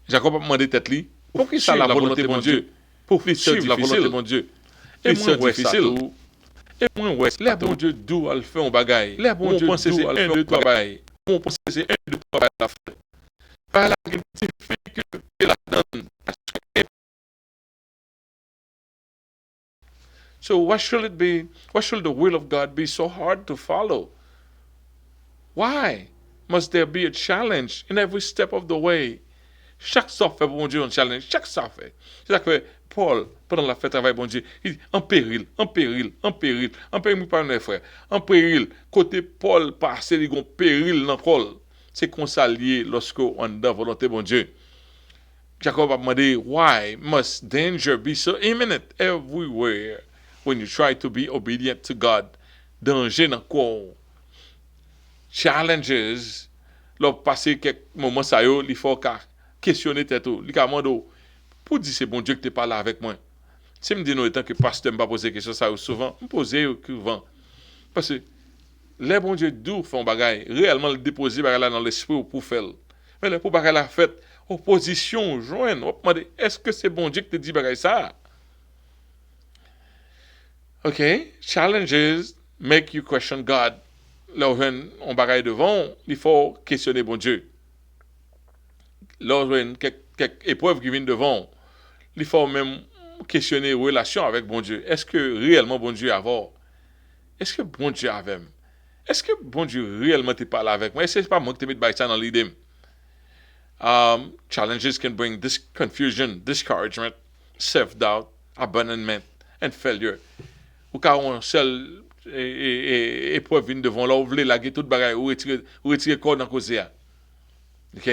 Jacob a demandé tête lui, pour qui ça la volonté de mon Dieu? Pour suivre la volonté de mon Dieu. Et moi difficile. Et moi ouais, les bon Dieu d'où elle fait un bagaille. Les bon Dieu penser c'est 1 2 3 bagaille. On pense c'est 1 2 3 bagaille la fait. Par la que la donne. So why should it be? Why should the will of God be so hard to follow? Why must there be a challenge in every step of the way? Chaque ça fait bon Dieu un challenge, chaque ça fait. C'est ça que Paul, pendant la fête travail bon Dieu, il dit en péril, en péril, en péril, en péril, par mes frères, en péril, côté Paul passe, il y a un péril dans Paul. C'est qu'on s'allie lorsque on a la volonté bon Dieu. Jacob a demandé, why must danger be so imminent everywhere when you try to be obedient to God? Danger dans quoi? Challenges, lors passer quelques moments ça yo, il faut questionner tête tout. Il demande pour dire c'est bon Dieu que tu pas là avec moi. Si me dit non étant que pasteur m'a posé question ça souvent, me poser souvent parce que les bon Dieu d'où font bagaille, réellement le déposer bagaille là dans l'esprit pour faire. Mais le pour bagaille la fait opposition joindre, on demander est-ce que c'est bon Dieu que te dit bagaille ça? OK, challenges make you question God. Là où on bagaille devant, il faut questionner bon Dieu. Là où quelques épreuves qui viennent devant, il faut même questionner relation avec bon Dieu. Est-ce que réellement bon Dieu avoir? Est-ce que bon Dieu avec? Est-ce que bon Dieu réellement te parle avec moi? Est-ce que c'est pas moi qui te mets ça dans l'idée? Challenges can bring this confusion, discouragement, self-doubt, abandonment, and failure. Ou quand on seul épreuve vient devant là, vous voulez laguer toute bagaille ou retirer corps dans cause. OK?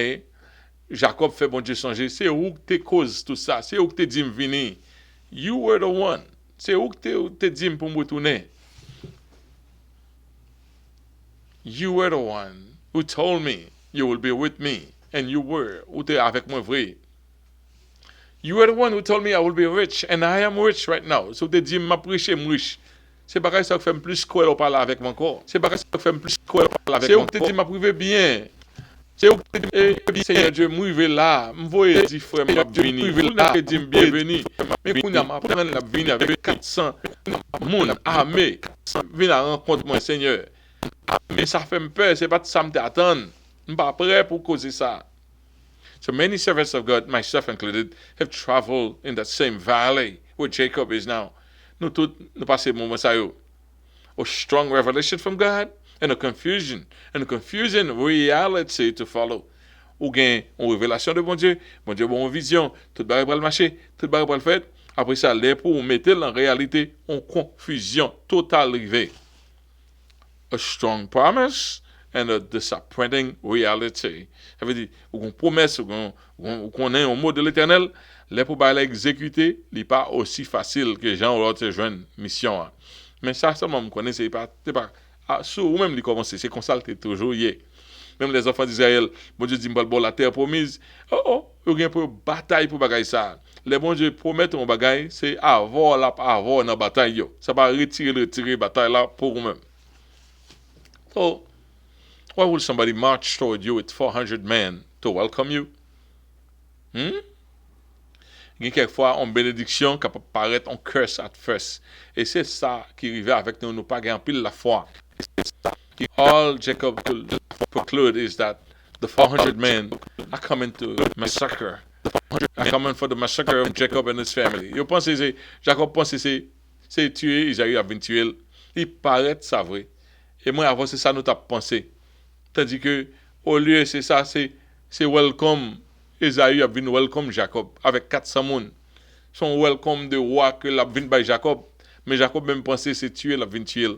Jacob fait bon Dieu songer, c'est où que te cause tout ça, c'est où que te dit me venir. You were the one. C'est où que te dit pour me retourner. You were the one who told me you will be with me, and you were. Ou t'es avec moi vrai. You were the one who told me I will be rich, and I am rich right now. So te dit m'a prêché riche. C'est pareil ça qui fait plus quoi parler avec mon corps. C'est pareil ça qui fait plus quoi parler avec mon corps. C'est où te dit m'a privé bien. C'est où que Seigneur Dieu m'arrive là, m'voye dit frère m'a vini, vous n'a dit bienvenue. Mais qu'on a m'a prendre la vini avec 400 monde armé, vient à rencontre moi Seigneur. Mais ça fait peur, c'est pas ça me t'attendre. M'pas prêt pour causer ça. So many servants of God, myself included, have traveled in that same valley where Jacob is now. Nous tous nous passons moment ça yo. A strong revelation from God and a confusing reality to follow. Ou gain une révélation de bon Dieu bon vision, tout barre pour le marché, tout barre pour le fait. Après ça, les pour mettre en réalité en confusion totale arrivée. A strong promise and a disappointing reality. Ça veut dire, ou qu'on promesse, ou qu'on ait un mot de l'éternel, les pour l'exécuter, il n'est pas aussi facile que Jean ou te joindre mission. Mais ça, seulement, me connaît, c'est pas, ou même, il commence, c'est comme ça, toujours hier. Même les enfants d'Israël, bon Dieu dit, bon, la terre promise, il y a une bataille pour bagaille ça. Les bon Dieu promettent un bagaille, c'est avoir dans la bataille. Ça va retirer la bataille là pour vous-même. So, why would somebody march toward you with 400 men to welcome you? Il y a quelquefois une bénédiction qui peut paraître en curse at first. Et c'est ça qui arrive avec nous, nous pas gagner pile la foi. All Jacob could conclude is that the 400 men are coming to massacre. Are coming for the massacre of Jacob and his family. Yo pense c'est Jacob pense c'est tuer, Isaïe a venir tuer. Il paraît ça vrai. Et moi avant c'est ça nous t'a pensé. Tandis que au lieu c'est ça c'est welcome Isaïe a venir welcome Jacob avec 400 moun. Son welcome de roi que l'a venir by Jacob, mais Jacob même pensé c'est tuer la venir tuer.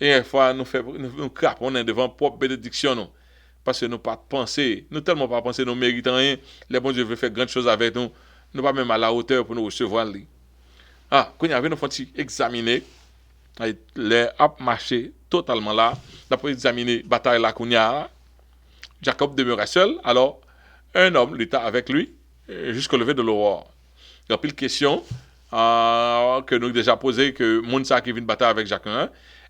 Et une fois nous crapons devant propre bénédiction nous. Parce que nous pas penser, nous tellement pas penser nous méritons rien, les bon Dieu veut faire grandes choses avec nous. nous pas même à la hauteur pour nous recevoir lui. Ah, quand il y avait nous faut examiner les a marché totalement là, d'après examiner bataille là qu'on y a, Jacob demeurait seul, alors un homme l'était avec lui jusqu'au lever de l'aurore. Il y a pile de questions que nous avons déjà posées, que Mounsa qui vient de bataille avec Jacques,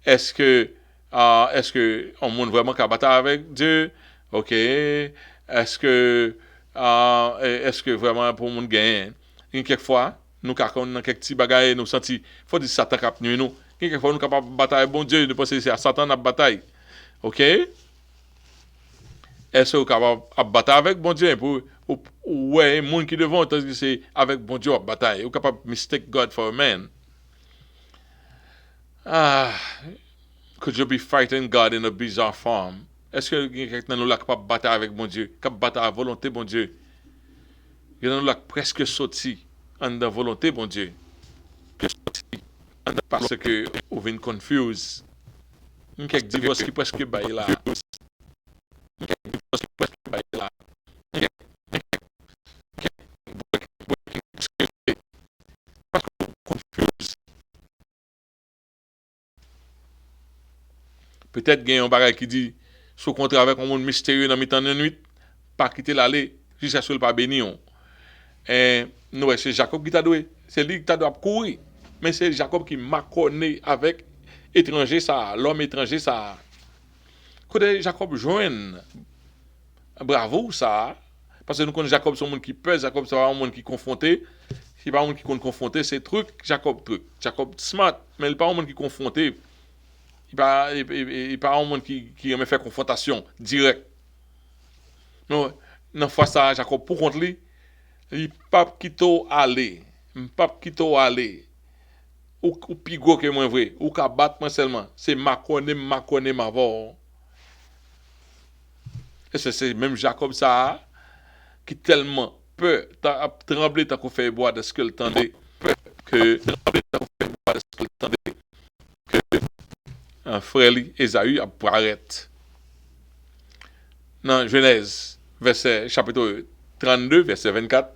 est-ce que on monte vraiment qu'à bataille avec Dieu? Ok. Est-ce que vraiment pour monde gagner? Quelquefois, nous quand dans quelques petits bagages nous senti faut dire Satan cap nous. Quelquefois nous capable bataille bon Dieu, nous penser c'est à Satan la bataille. OK? Est-ce que vous capable de bataille avec bon Dieu pour ouais, monde qui devant c'est avec bon Dieu à bataille. Vous capable mistake God for a man. Ah, could you be fighting God in a bizarre form? Est-ce que quelqu'un nous là capable de bataille avec bon Dieu, capable de bataille à volonté bon Dieu? Il y a nous là presque sorti en de volonté bon Dieu. Parce que on vient confuse. Il y a quelques divorces qui presque baillent là. Peut-être qu'il y a un bagage qui dit, sous contrat avec un monde mystérieux dans le temps de nuit, pas quitter l'aller jusqu'à ce qu'il pas béni. Et nous, c'est Jacob qui t'a doué. C'est lui qui t'a doué courir. Mais c'est Jacob qui m'a connu avec étranger ça, l'homme étranger ça. Quand Jacob joint, bravo ça. Parce que nous connaissons Jacob, c'est un monde qui pèse, Jacob, c'est un monde qui est confronté. Si pas un monde qui est confronté, c'est truc, Jacob truc. Jacob smart, mais il n'est pas un monde qui est confronté. Il n'est pas un monde qui aime faire confrontation directe. Non, dans fois ça, Jacob, pour contre lui, il pas quitter aller. Pas quitter aller. Ou pigo que moi vrai, ou ka battre moi seulement. C'est ma connaît ma voix. Et c'est même Jacob ça qui tellement peur trembler tant qu'on fait boire de ce que le tendait que un frère Ésaü apparaît. Dans Genèse, chapitre 32, verset 24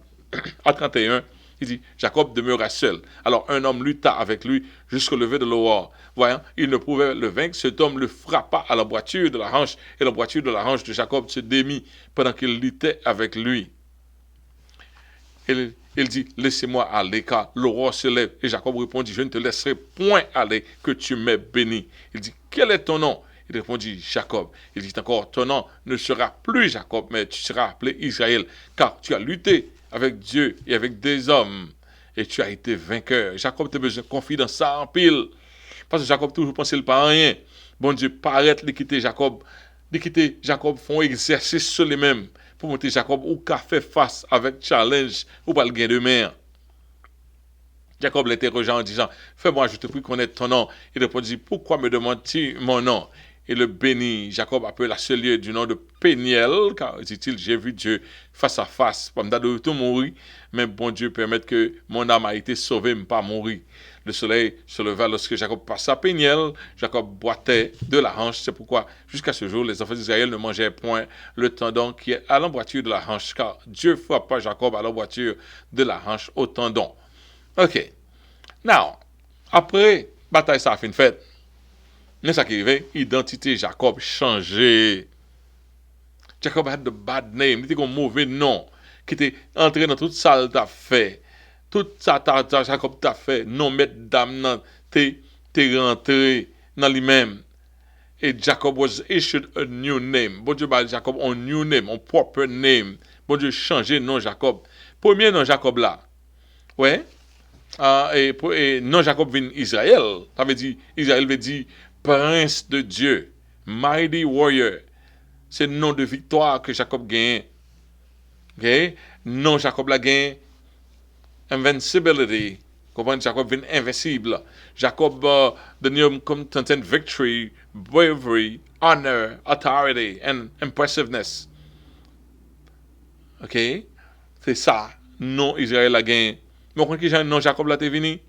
à 31, il dit, Jacob demeura seul. Alors un homme lutta avec lui jusqu'au lever de l'aurore. Voyant, il ne pouvait le vaincre. Cet homme le frappa à la boiture de la hanche, et la boiture de la hanche de Jacob se démit pendant qu'il luttait avec lui. Il dit, laissez-moi aller, car l'aurore se lève. Et Jacob répondit, je ne te laisserai point aller, que tu m'aies béni. Il dit, quel est ton nom? Il répondit, Jacob. Il dit encore, ton nom ne sera plus Jacob, mais tu seras appelé Israël, car tu as lutté avec Dieu et avec des hommes, et tu as été vainqueur. Jacob te besoin de confiance ça en pile. Parce que Jacob toujours pensait le pas rien. Bon Dieu, paraît l'équité Jacob. L'équité Jacob font exercice sur les mêmes. Pour monter Jacob ou qu'a fait face avec challenge ou pas le gain de mer. Jacob l'interrogea en disant, fais-moi, je te prie connaître ton nom. Il répondit, pourquoi me demandes-tu mon nom? Et le béni, Jacob appela ce lieu du nom de Péniel, car, dit-il, j'ai vu Dieu face à face, pas me tout mourir, mais bon Dieu permette que mon âme a été sauvée, mais pas mourir. Le soleil se leva lorsque Jacob passa à Péniel. Jacob boitait de la hanche. C'est pourquoi, jusqu'à ce jour, les enfants d'Israël ne mangeaient point le tendon qui est à l'emboîture de la hanche, car Dieu frappa Jacob à l'emboîture de la hanche au tendon. OK. Now, après, bataille ça a fait une fête. Mais ça qui arrive, identité Jacob changée. Jacob had the bad name. Il était un mauvais nom. Qui était entré dans toute ça t'a fait. Tout ça Jacob t'a fait. Non, mettre dame, t'es rentré dans lui-même. Et Jacob was issued a new name. Bon Dieu, Jacob, un new name, un proper name. Bon Dieu, changé nom Jacob. Premier nom Jacob là. Ouais. Et non Jacob vient Israël. Ça veut dire, Israël veut dire prince de Dieu. Mighty warrior. C'est le nom de victoire que Jacob gagne. Okay? Non, Jacob la gagne invincibility. Comprenez, Jacob vient invincible. Jacob, the name contain victory, bravery, honor, authority, and impressiveness. Ok? C'est ça. Non, Israël la gagne. Mais quand non, Jacob la te vini?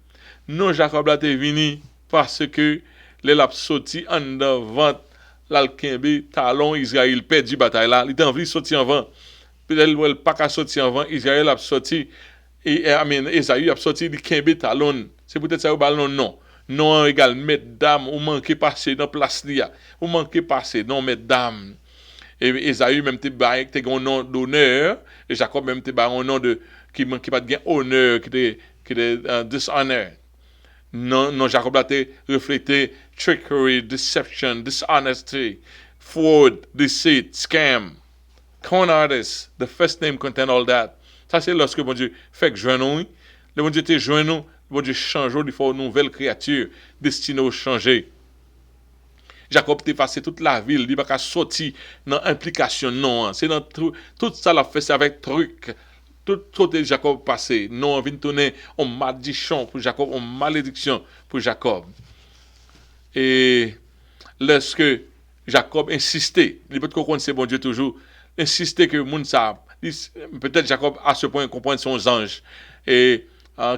Non, Jacob la te vini parce que les lap sorti en devant l'alkembe talon Israël perdu bataille là. Il était envie de sortir en vent. Peut-être pas qu'à sortir en vent, Israël a sorti Esaü a sorti di kembe talon. C'est peut-être ça ou ballon non. Non égal mesdames ou manquer passer dans place li a. Ou manquer passer non mesdames. Et Esaü même te bail te un nom d'honneur et Jacob même te bail un nom de qui pas de honneur qui te dishonor. Non Jacob a te reflété trickery, deception, dishonesty, fraud, deceit, scam. Con artist, the first name contain all that. Ça c'est lorsque bon Dieu fait que joindre nous, le bon Dieu te joindre nous, bon Dieu change, il faut une nouvelle créature destinée au changer. Jacob t'a passé toute la ville, il pas sorti dans implication non, c'est dans tout ça l'a fait c'est avec truc. Tout Jacob passé, non vient tourner en malédiction pour Jacob, en malédiction pour Jacob. Et lorsque Jacob insistait, il peut comprendre c'est bon Dieu toujours, insistait que moun ça peut-être Jacob à ce point comprendre son ange et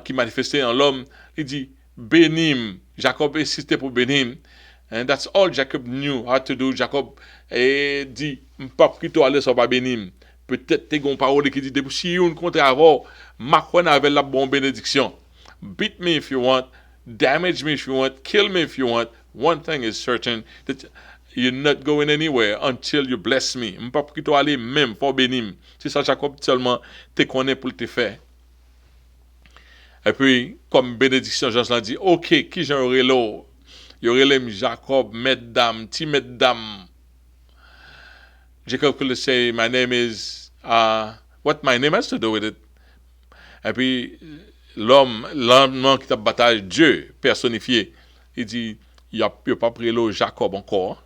qui manifestait en l'homme, il dit bénim. Jacob insistait pour bénim. And that's all Jacob knew how to do. Jacob dit pas plutôt aller sur pas bénim. Peut-être t'es gon parole qui dit depuis si on contre avoir Macron avec la bonne bénédiction. Beat me if you want, damage me if you want, kill me if you want. One thing is certain that you're not going anywhere until you bless me. M'pas plutôt aller même pour bénim. C'est ça Jacob seulement te connaît pour te faire. Et puis comme bénédiction Jean l'a dit, OK, qui j'en relo? Yo relem Jacob, mesdames, ti mesdames. Jacob could say, my name is, what my name has to do with it. Et puis, l'homme qui t'a bataille, Dieu personnifié, il dit, il n'y a pas pris le Jacob encore.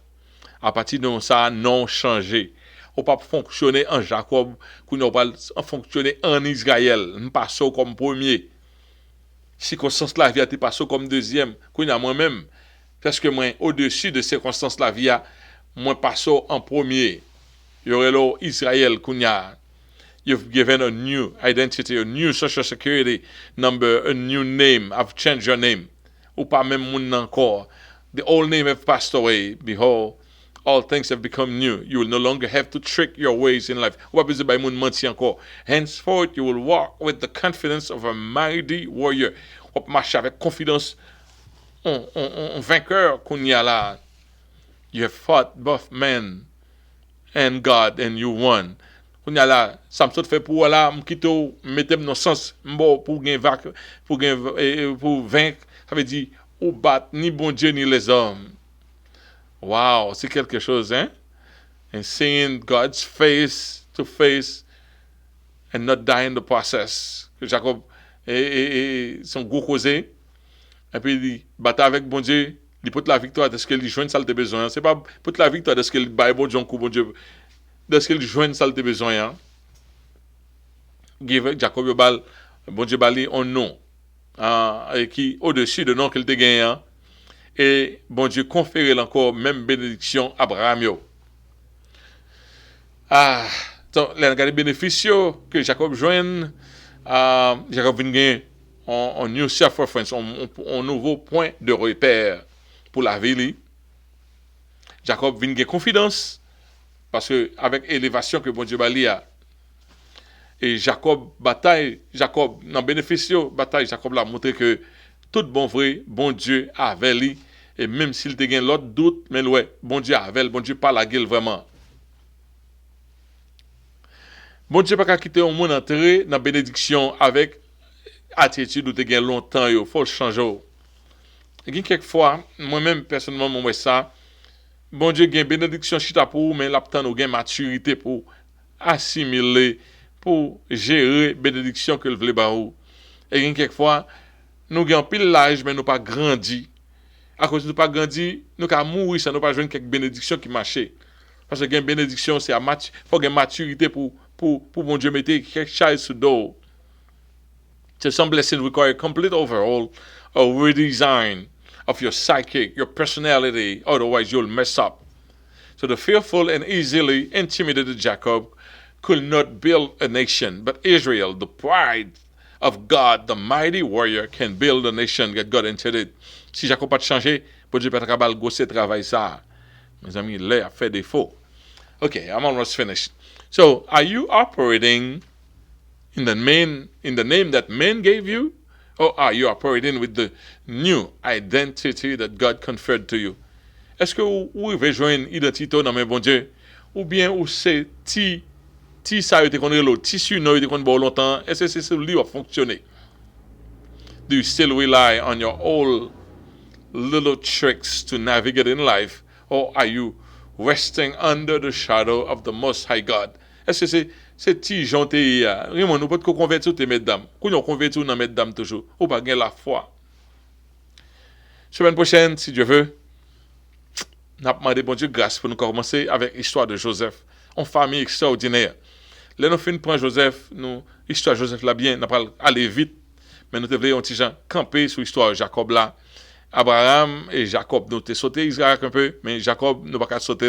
À partir de ça, non changé. On pas fonctionner en Jacob, qu'on n'a pas fonctionner en Israël. Nous passons comme premier. Circonstance la vie a été passé comme deuxième. Qu'on a moi-même. Parce que moi, au-dessus de circonstances la vie, moi passe en premier. Il y aurait là Israël Kounya. You've given a new identity, a new social security number, a new name. I've changed your name. Ou pas même moun encore. The old name have passed away. Behold, all things have become new. You will no longer have to trick your ways in life. Ou pas by moun menti encore. Henceforth, you will walk with the confidence of a mighty warrior. Ou marcher avec confiance. Un vainqueur qu'on y a là. You have fought both men and God and you won. Qu'on y a là, ça me fait pour là, m'quito mettre dans sens pour vaincre, pour vaincre, ça veut dire ou battre ni bon Dieu ni les hommes. Wow, c'est quelque chose, hein? And seeing God's face to face and not die in the process. Que Jacob son gros causé. Et puis il battait avec bon Dieu, il peut la victoire de ce qu'il joint ça le besoin. C'est pas pour la victoire de ce qu'il baille bon Dieu, de ce qu'il joint ça le besoin. Jacob Yobal, bon Dieu bali un nom qui au-dessus de nom qu'il te gagne. Et bon Dieu conférer encore même bénédiction à Abraham yo. Donc les bénéfices que Jacob joint, Jacob vient gagner un new self-reference, un nouveau point de repère pour la vie. Jacob vient gagner confiance parce que avec élévation que bon Dieu bali a et Jacob bataille, Jacob dans bénéfice bataille, Jacob l'a montré que tout bon vrai, bon Dieu avec lui et même s'il te gagne l'autre doute, mais ouais, bon Dieu avec, bon Dieu pas la gueule vraiment. Bon Dieu pas quitter un monde entrer dans bénédiction avec attitude ou te gagne longtemps yo, faut changer. Et quelquefois, moi-même personnellement moi ça, bon Dieu gagne bénédiction chita pour mais l'aptan ou gagne maturité pour assimiler, pour gérer bénédiction que le vle ba ou. Et quelquefois, nous gagne pile l'âge mais nous pas grandi. À cause de nous pas grandi, nous ka mourir ça nous pas joindre quelques bénédictions qui marchaient. Parce que gagne bénédiction c'est à faut gagne maturité pour bon Dieu mettre quelque chose sur dos. So some blessings require a complete overhaul, a redesign of your psychic, your personality, otherwise you'll mess up. So the fearful and easily intimidated Jacob could not build a nation, but Israel, the pride of God, the mighty warrior, can build a nation that God intended. Si Jacob pas changé, bon Dieu peut capable gosser travail ça. Mes amis, l'air a fait défaut. Okay, I'm almost finished. So, are you operating in the name that man gave you? Or are you operating with the new identity that God conferred to you? Est-ce que vous avez joindre identité dans mes bon Dieu? Ou bien ou c'est ti ça été qu'on l'autre, tissu non été qu'on bon longtemps, est-ce que c'est celui qui a fonctionné? Do you still rely on your old little tricks to navigate in life, or are you resting under the shadow of the Most High God? Est-ce que c'est petit gentil, Raymond, nous pas de convertir tes mesdames. Qu'on nous convertir dans mesdames toujours. Ou pas gagner la foi. Semaine prochaine, si Dieu veut, n'a demandé bon Dieu grâce pour nous commencer avec l'histoire de Joseph, une famille extraordinaire. Là nous fin prend Joseph, nous histoire de Joseph là bien, n'a pas aller vite, mais nous devons un petit gens camper sur l'histoire de Jacob là. Abraham et Jacob nous t'es sauté Isaac un peu, mais Jacob nous pas sauter.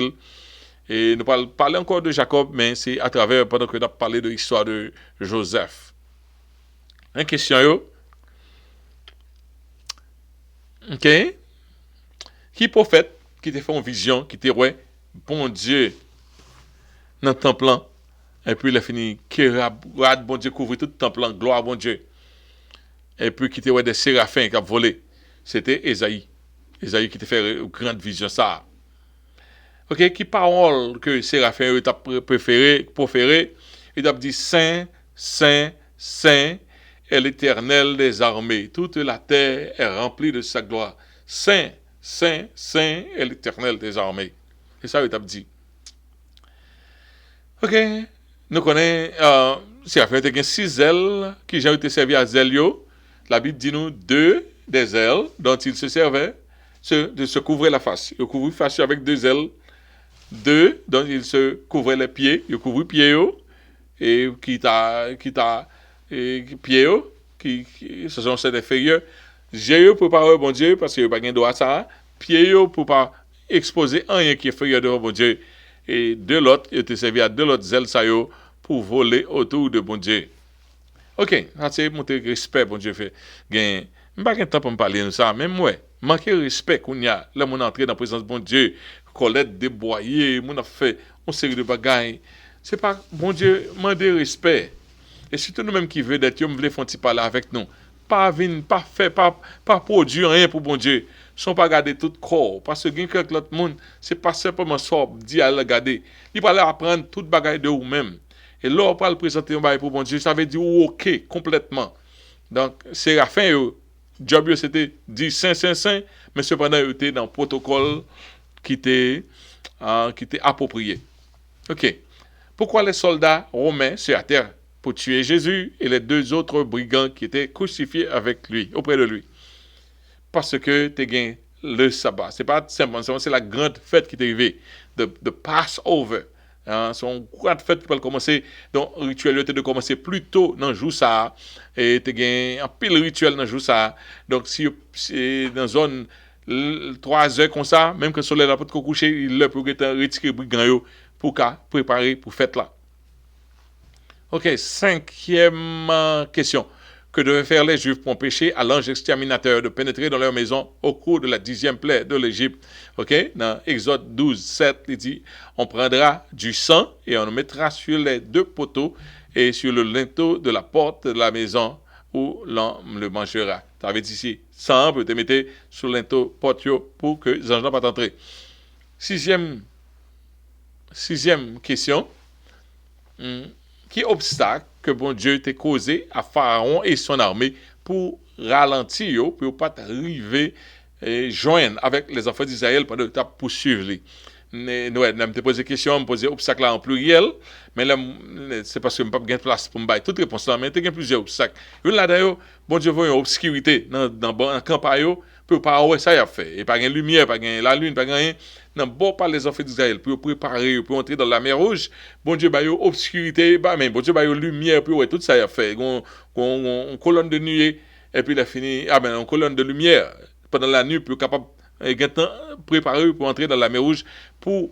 Et nous parler encore de Jacob, mais c'est à travers pendant que nous parlé de l'histoire de Joseph. Une question yo. OK? Qui prophète qui te fait une vision, qui te ouais, bon Dieu dans le temple là, et puis il a fini rad bon Dieu couvrir tout le temple là, gloire bon Dieu. Et puis qui te ouais des séraphins qui a volé. C'était Esaïe. Esaïe qui te fait une grande vision ça. OK, qui parole que Séraphin t'a proféré, il t'a dit saint, saint, saint est l'Éternel des armées. Toute la terre est remplie de sa gloire. Saint, saint, saint est l'Éternel des armées. C'est ça il t'a dit. OK, nous connaissons Séraphin a 6 ailes qui ont été servies à Zélio. La Bible dit nous 2 des ailes dont il se servait de se couvrir la face. Il couvrit la face avec 2 ailes. 2, donc il se couvrait les pieds, il couvrait les pieds, et pieds, qui ce sont ces inférieurs. J'ai pour pas bon Dieu, parce qu'il n'y a pas de droit à ça, pieds pour pas exposer rien qui est inférieur devant bon Dieu. Et de l'autre, il était servi à 2 autres ailes ça pour voler autour de bon Dieu. OK, c'est monter respect, bon Dieu fait. Je n'ai pas de temps pour me parler de ça, même moi, manquer respect qu'on y a, là, mon entrée dans la présence de bon Dieu. Colette déboyée, mon a fait une série de bagailles. C'est pas, bon Dieu, demander respect. Et surtout nous-mêmes qui veut d'être, nous voulons faire parler avec nous. Pas venir, pas faire, pas produire rien pour bon Dieu. Sans pas garder tout corps. Parce que quelqu'un l'autre monde, c'est pas simplement ça, dit à le garder. Il va aller apprendre toute bagaille de vous-même. Et là, on parle présenter un bagaille pour bon Dieu, ça veut dire OK, complètement. Donc, c'est la fin, job, c'était dit saint, saint, saint, mais cependant, il était dans le protocole qui était approprié. OK. Pourquoi les soldats romains sur la terre pour tuer Jésus et les 2 autres brigands qui étaient crucifiés avec lui, auprès de lui? Parce que tu as gagné le sabbat. C'est pas simplement, c'est la grande fête qui est arrivée, de Passover. C'est une grande fête qui peut commencer, donc le rituel était de commencer plus tôt dans le jour ça, et tu as gagné un pile rituel dans le jour ça. Donc si c'est dans une zone 3 heures comme ça, même que le soleil n'a pas de coucher, il le peut retirer brigand pour préparer pour fête là. OK, 5e question. Que devaient faire les Juifs pour empêcher à l'ange exterminateur de pénétrer dans leur maison au cours de la 10e plaie de l'Égypte? OK, dans Exode 12, 7, il dit, on prendra du sang et on le mettra sur les 2 poteaux et sur le linteau de la porte de la maison où l'on le mangera. Ça veut dire ici, sang peut te mettre sur le linteau porte pour que les anges n'ont pas entré. 6e question. Quel obstacle que bon Dieu t'a causé à Pharaon et son armée pour ralentir, pour ne pas arriver et joindre avec les enfants d'Israël pendant que tu as poursuivi. Nous avons posé des questions, on posé obstacle en pluriel, mais là, c'est parce que je n'ai pas de place pour me bailler toute réponse là, mais il y a plusieurs obstacles. Une là d'ailleurs, bon Dieu voit une obscurité dans le campagne, pour pas ouais ça y a fait, et pas de lumière, pas de la lune, pas de rien. Non, bon pas les enfants d'Israël pour préparer, pour entrer dans la mer Rouge, bon Dieu baille obscurité, mais bon Dieu baille lumière, puis ouais tout ça y a fait, une colonne de nuée, et puis il a fini, une colonne de lumière pendant la nuit pour capable préparé pour entrer dans la mer Rouge pour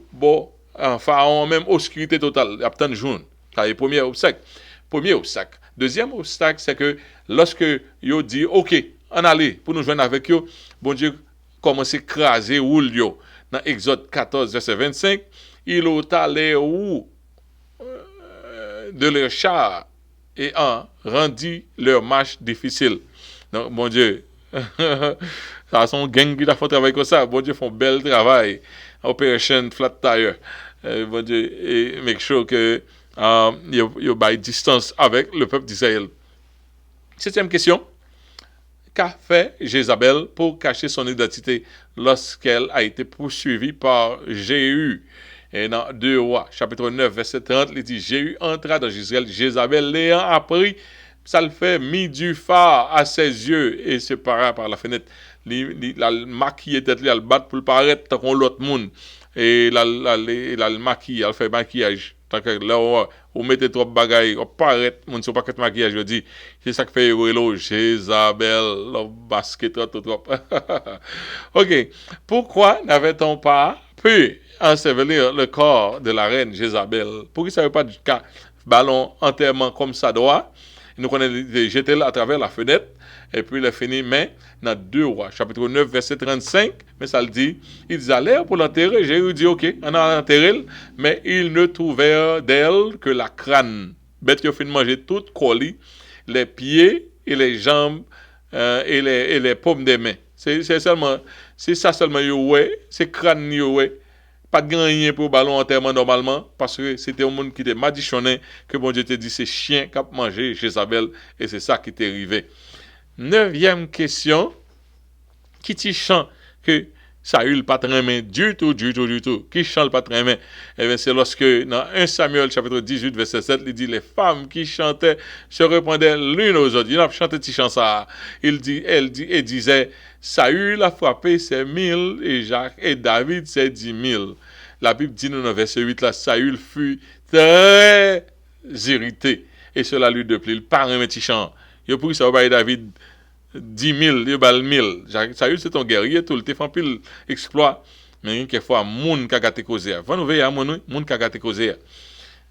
Pharaon même obscurité totale, il y a tant de jaune. Ça c'est le premier obstacle. Deuxième obstacle, c'est que lorsque yo dit OK, on allait pour nous joindre avec eux, bon Dieu commence à écraser roule yo. Dans Exode 14 verset 25, il ôta les roues de leur char et en rendit leur marche difficile. Donc, mon Dieu, ça son gang qui a fait travail comme ça. Bon Dieu, font bel travail. Operation Flat Tire. Bon Dieu, et make sure que you by distance avec le peuple d'Israël. Septième question. Qu'a fait Jézabel pour cacher son identité lorsqu'elle a été poursuivie par Jéhu? Et dans 2 Rois, chapitre 9, verset 30, il dit Jéhu entra dans Israël, Jézabel l'ayant appris, ça le fait, mis du phare à ses yeux et se para par la fenêtre. La maquille tête, elle bat pour le paraître tant qu'on l'autre monde. Et la le maquille, elle fait maquillage. Tant que là, on mettez trop de bagailles, on paraît, on ne sait pas que maquillage, je dis. C'est ça que fait Héroïlo, Jézabel, le basket, trop. Ok. Pourquoi n'avait-on pas pu ensevelir le corps de la reine Jézabel? Pourquoi ça ne veut pas du cas ballon enterrement comme ça doit? Nous connaissons jeter à travers la fenêtre, et puis il a fini, mais dans 2 Rois, chapitre 9, verset 35, mais ça le dit, ils allèrent pour l'enterrer, Jéhu dit, ok, on a enterré, mais ils ne trouvèrent d'elle que la crâne. Bête qui a fait manger toute colis, les pieds et les jambes et les paumes des mains. C'est ça seulement, c'est crâne, pas de gagner pour ballon enterrement normalement, parce que c'était un monde qui était madichonné, que bon Dieu te dit, c'est chien qui a mangé Jézabel, et c'est ça qui t'est arrivé. 9e question, qui t'y chante que Saül pas très main du tout. Qui chante pas très main? Eh bien, c'est lorsque, dans 1 Samuel, chapitre 18, verset 7, il dit, les femmes qui chantaient se répondaient l'une aux autres. Il a chanté ce chant ça. Elle disait, Saül a frappé ses 1000 et David ses 10 000. La Bible dit dans le verset 8, là, Saül fut très irrité. Et cela lui déplut. Il parle un petit chant. Il a pris ça par David 10 000, il y a 1000. Saül, c'est ton guerrier, tout le temps, fait pile exploit. Mais quelquefois, moun qui a gâté causé. Va nous veiller à moun qui a gâté causé.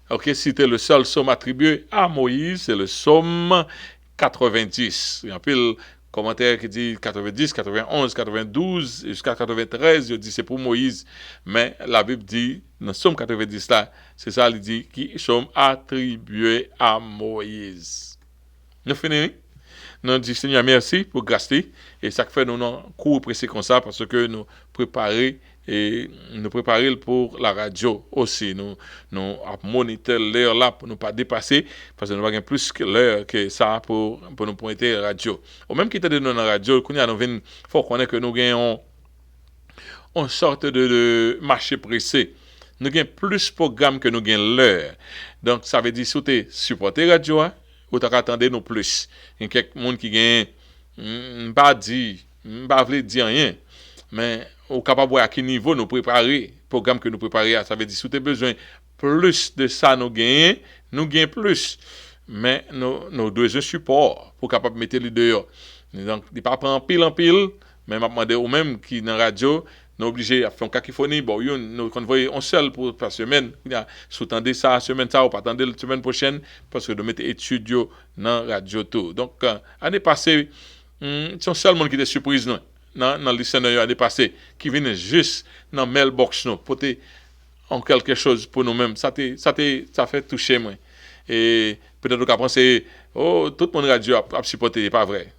Ok, c'était le seul psaume attribué à Moïse, c'est le psaume 90. Il y a un pile commentaire qui dit 90, 91, 92, jusqu'à 93, je dis c'est pour Moïse. Mais la Bible dit, dans le psaume 90 là, c'est ça, il dit, qui sont attribués à Moïse. Nous finissons. Nous disons Seigneur merci pour grâce et ça fait nous cours pressé comme ça parce que nous préparer pour la radio aussi nous moniter l'heure là pour ne pas dépasser parce que nous avons plus que l'heure que ça pour nous pointer la radio ou même qui était de nous dans la radio qu'on nous vient faut connaître que nous gagnons une sorte de marché pressé. Nous avons plus de programmes que nous gagnons l'heure. Donc ça veut dire si tu supporter la radio ou t'as attendre nous plus. Il y a quelqu'un qui gagne pas dire rien mais au capable à quel niveau nous préparer programme que nous préparer ça veut dire si tu as besoin plus de ça nous gagnons plus mais nous besoin support pour capable mettre les dehors donc il pas prendre en pile mais m'a demandé ou même qui dans radio nous obligé à faire une cacophonie bon nous convoyer on seul pour par semaine sous-tendre ça semaine ça ou pas attendre la semaine prochaine parce que nous mettre études dans radio tout donc année passée c'est seul monde qui était surprise non dans le scénario année passée qui vient juste dans mailbox nous pour en quelque chose pour nous-mêmes ça fait toucher moi et peut-être qu'on penser oh tout le monde radio a supporté c'est pas vrai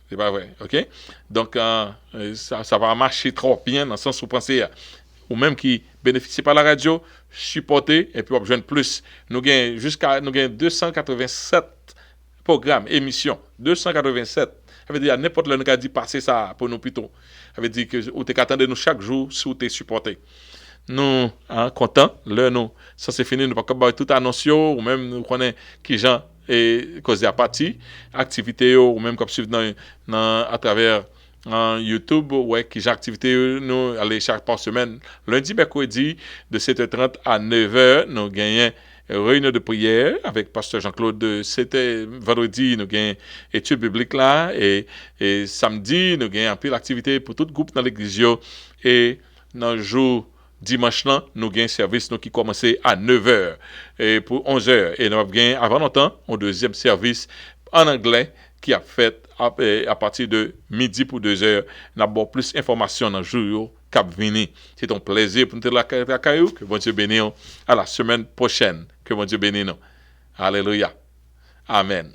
OK donc ça va marcher trop bien dans le sens où penser ou même qui bénéficie par la radio supporter et puis on joindre plus nous gain 287 programmes émissions 287 ça veut dire n'importe le nous dit passer ça pour nous plutôt ça veut dire que ou t'es attendre nous chaque jour si t'es supporter nous content là nous ça c'est fini nous pas capable tout annonce ou même nous connaît qui gens et cause à partie activité ou même comme suivre dans à travers YouTube ouais qui j'ai activité nous aller chaque par semaine lundi mercredi de 7h30 à 9h nous gagnons réunion de prière avec pasteur Jean-Claude c'était vendredi nous gagnons étude biblique là et samedi nous gagnons un peu l'activité pour tout groupe dans l'église et dans le jour dimanche là nous gagnons service nous qui commençait à 9h et pour 11h et nous avons gagné avant longtemps un deuxième service en anglais qui a fait à partir de midi pour 2h nous avons plus d'informations dans le jour cap vini c'est un plaisir pour nous la caillou que bon Dieu bénisse à la semaine prochaine que bon Dieu bénisse nous alléluia amen.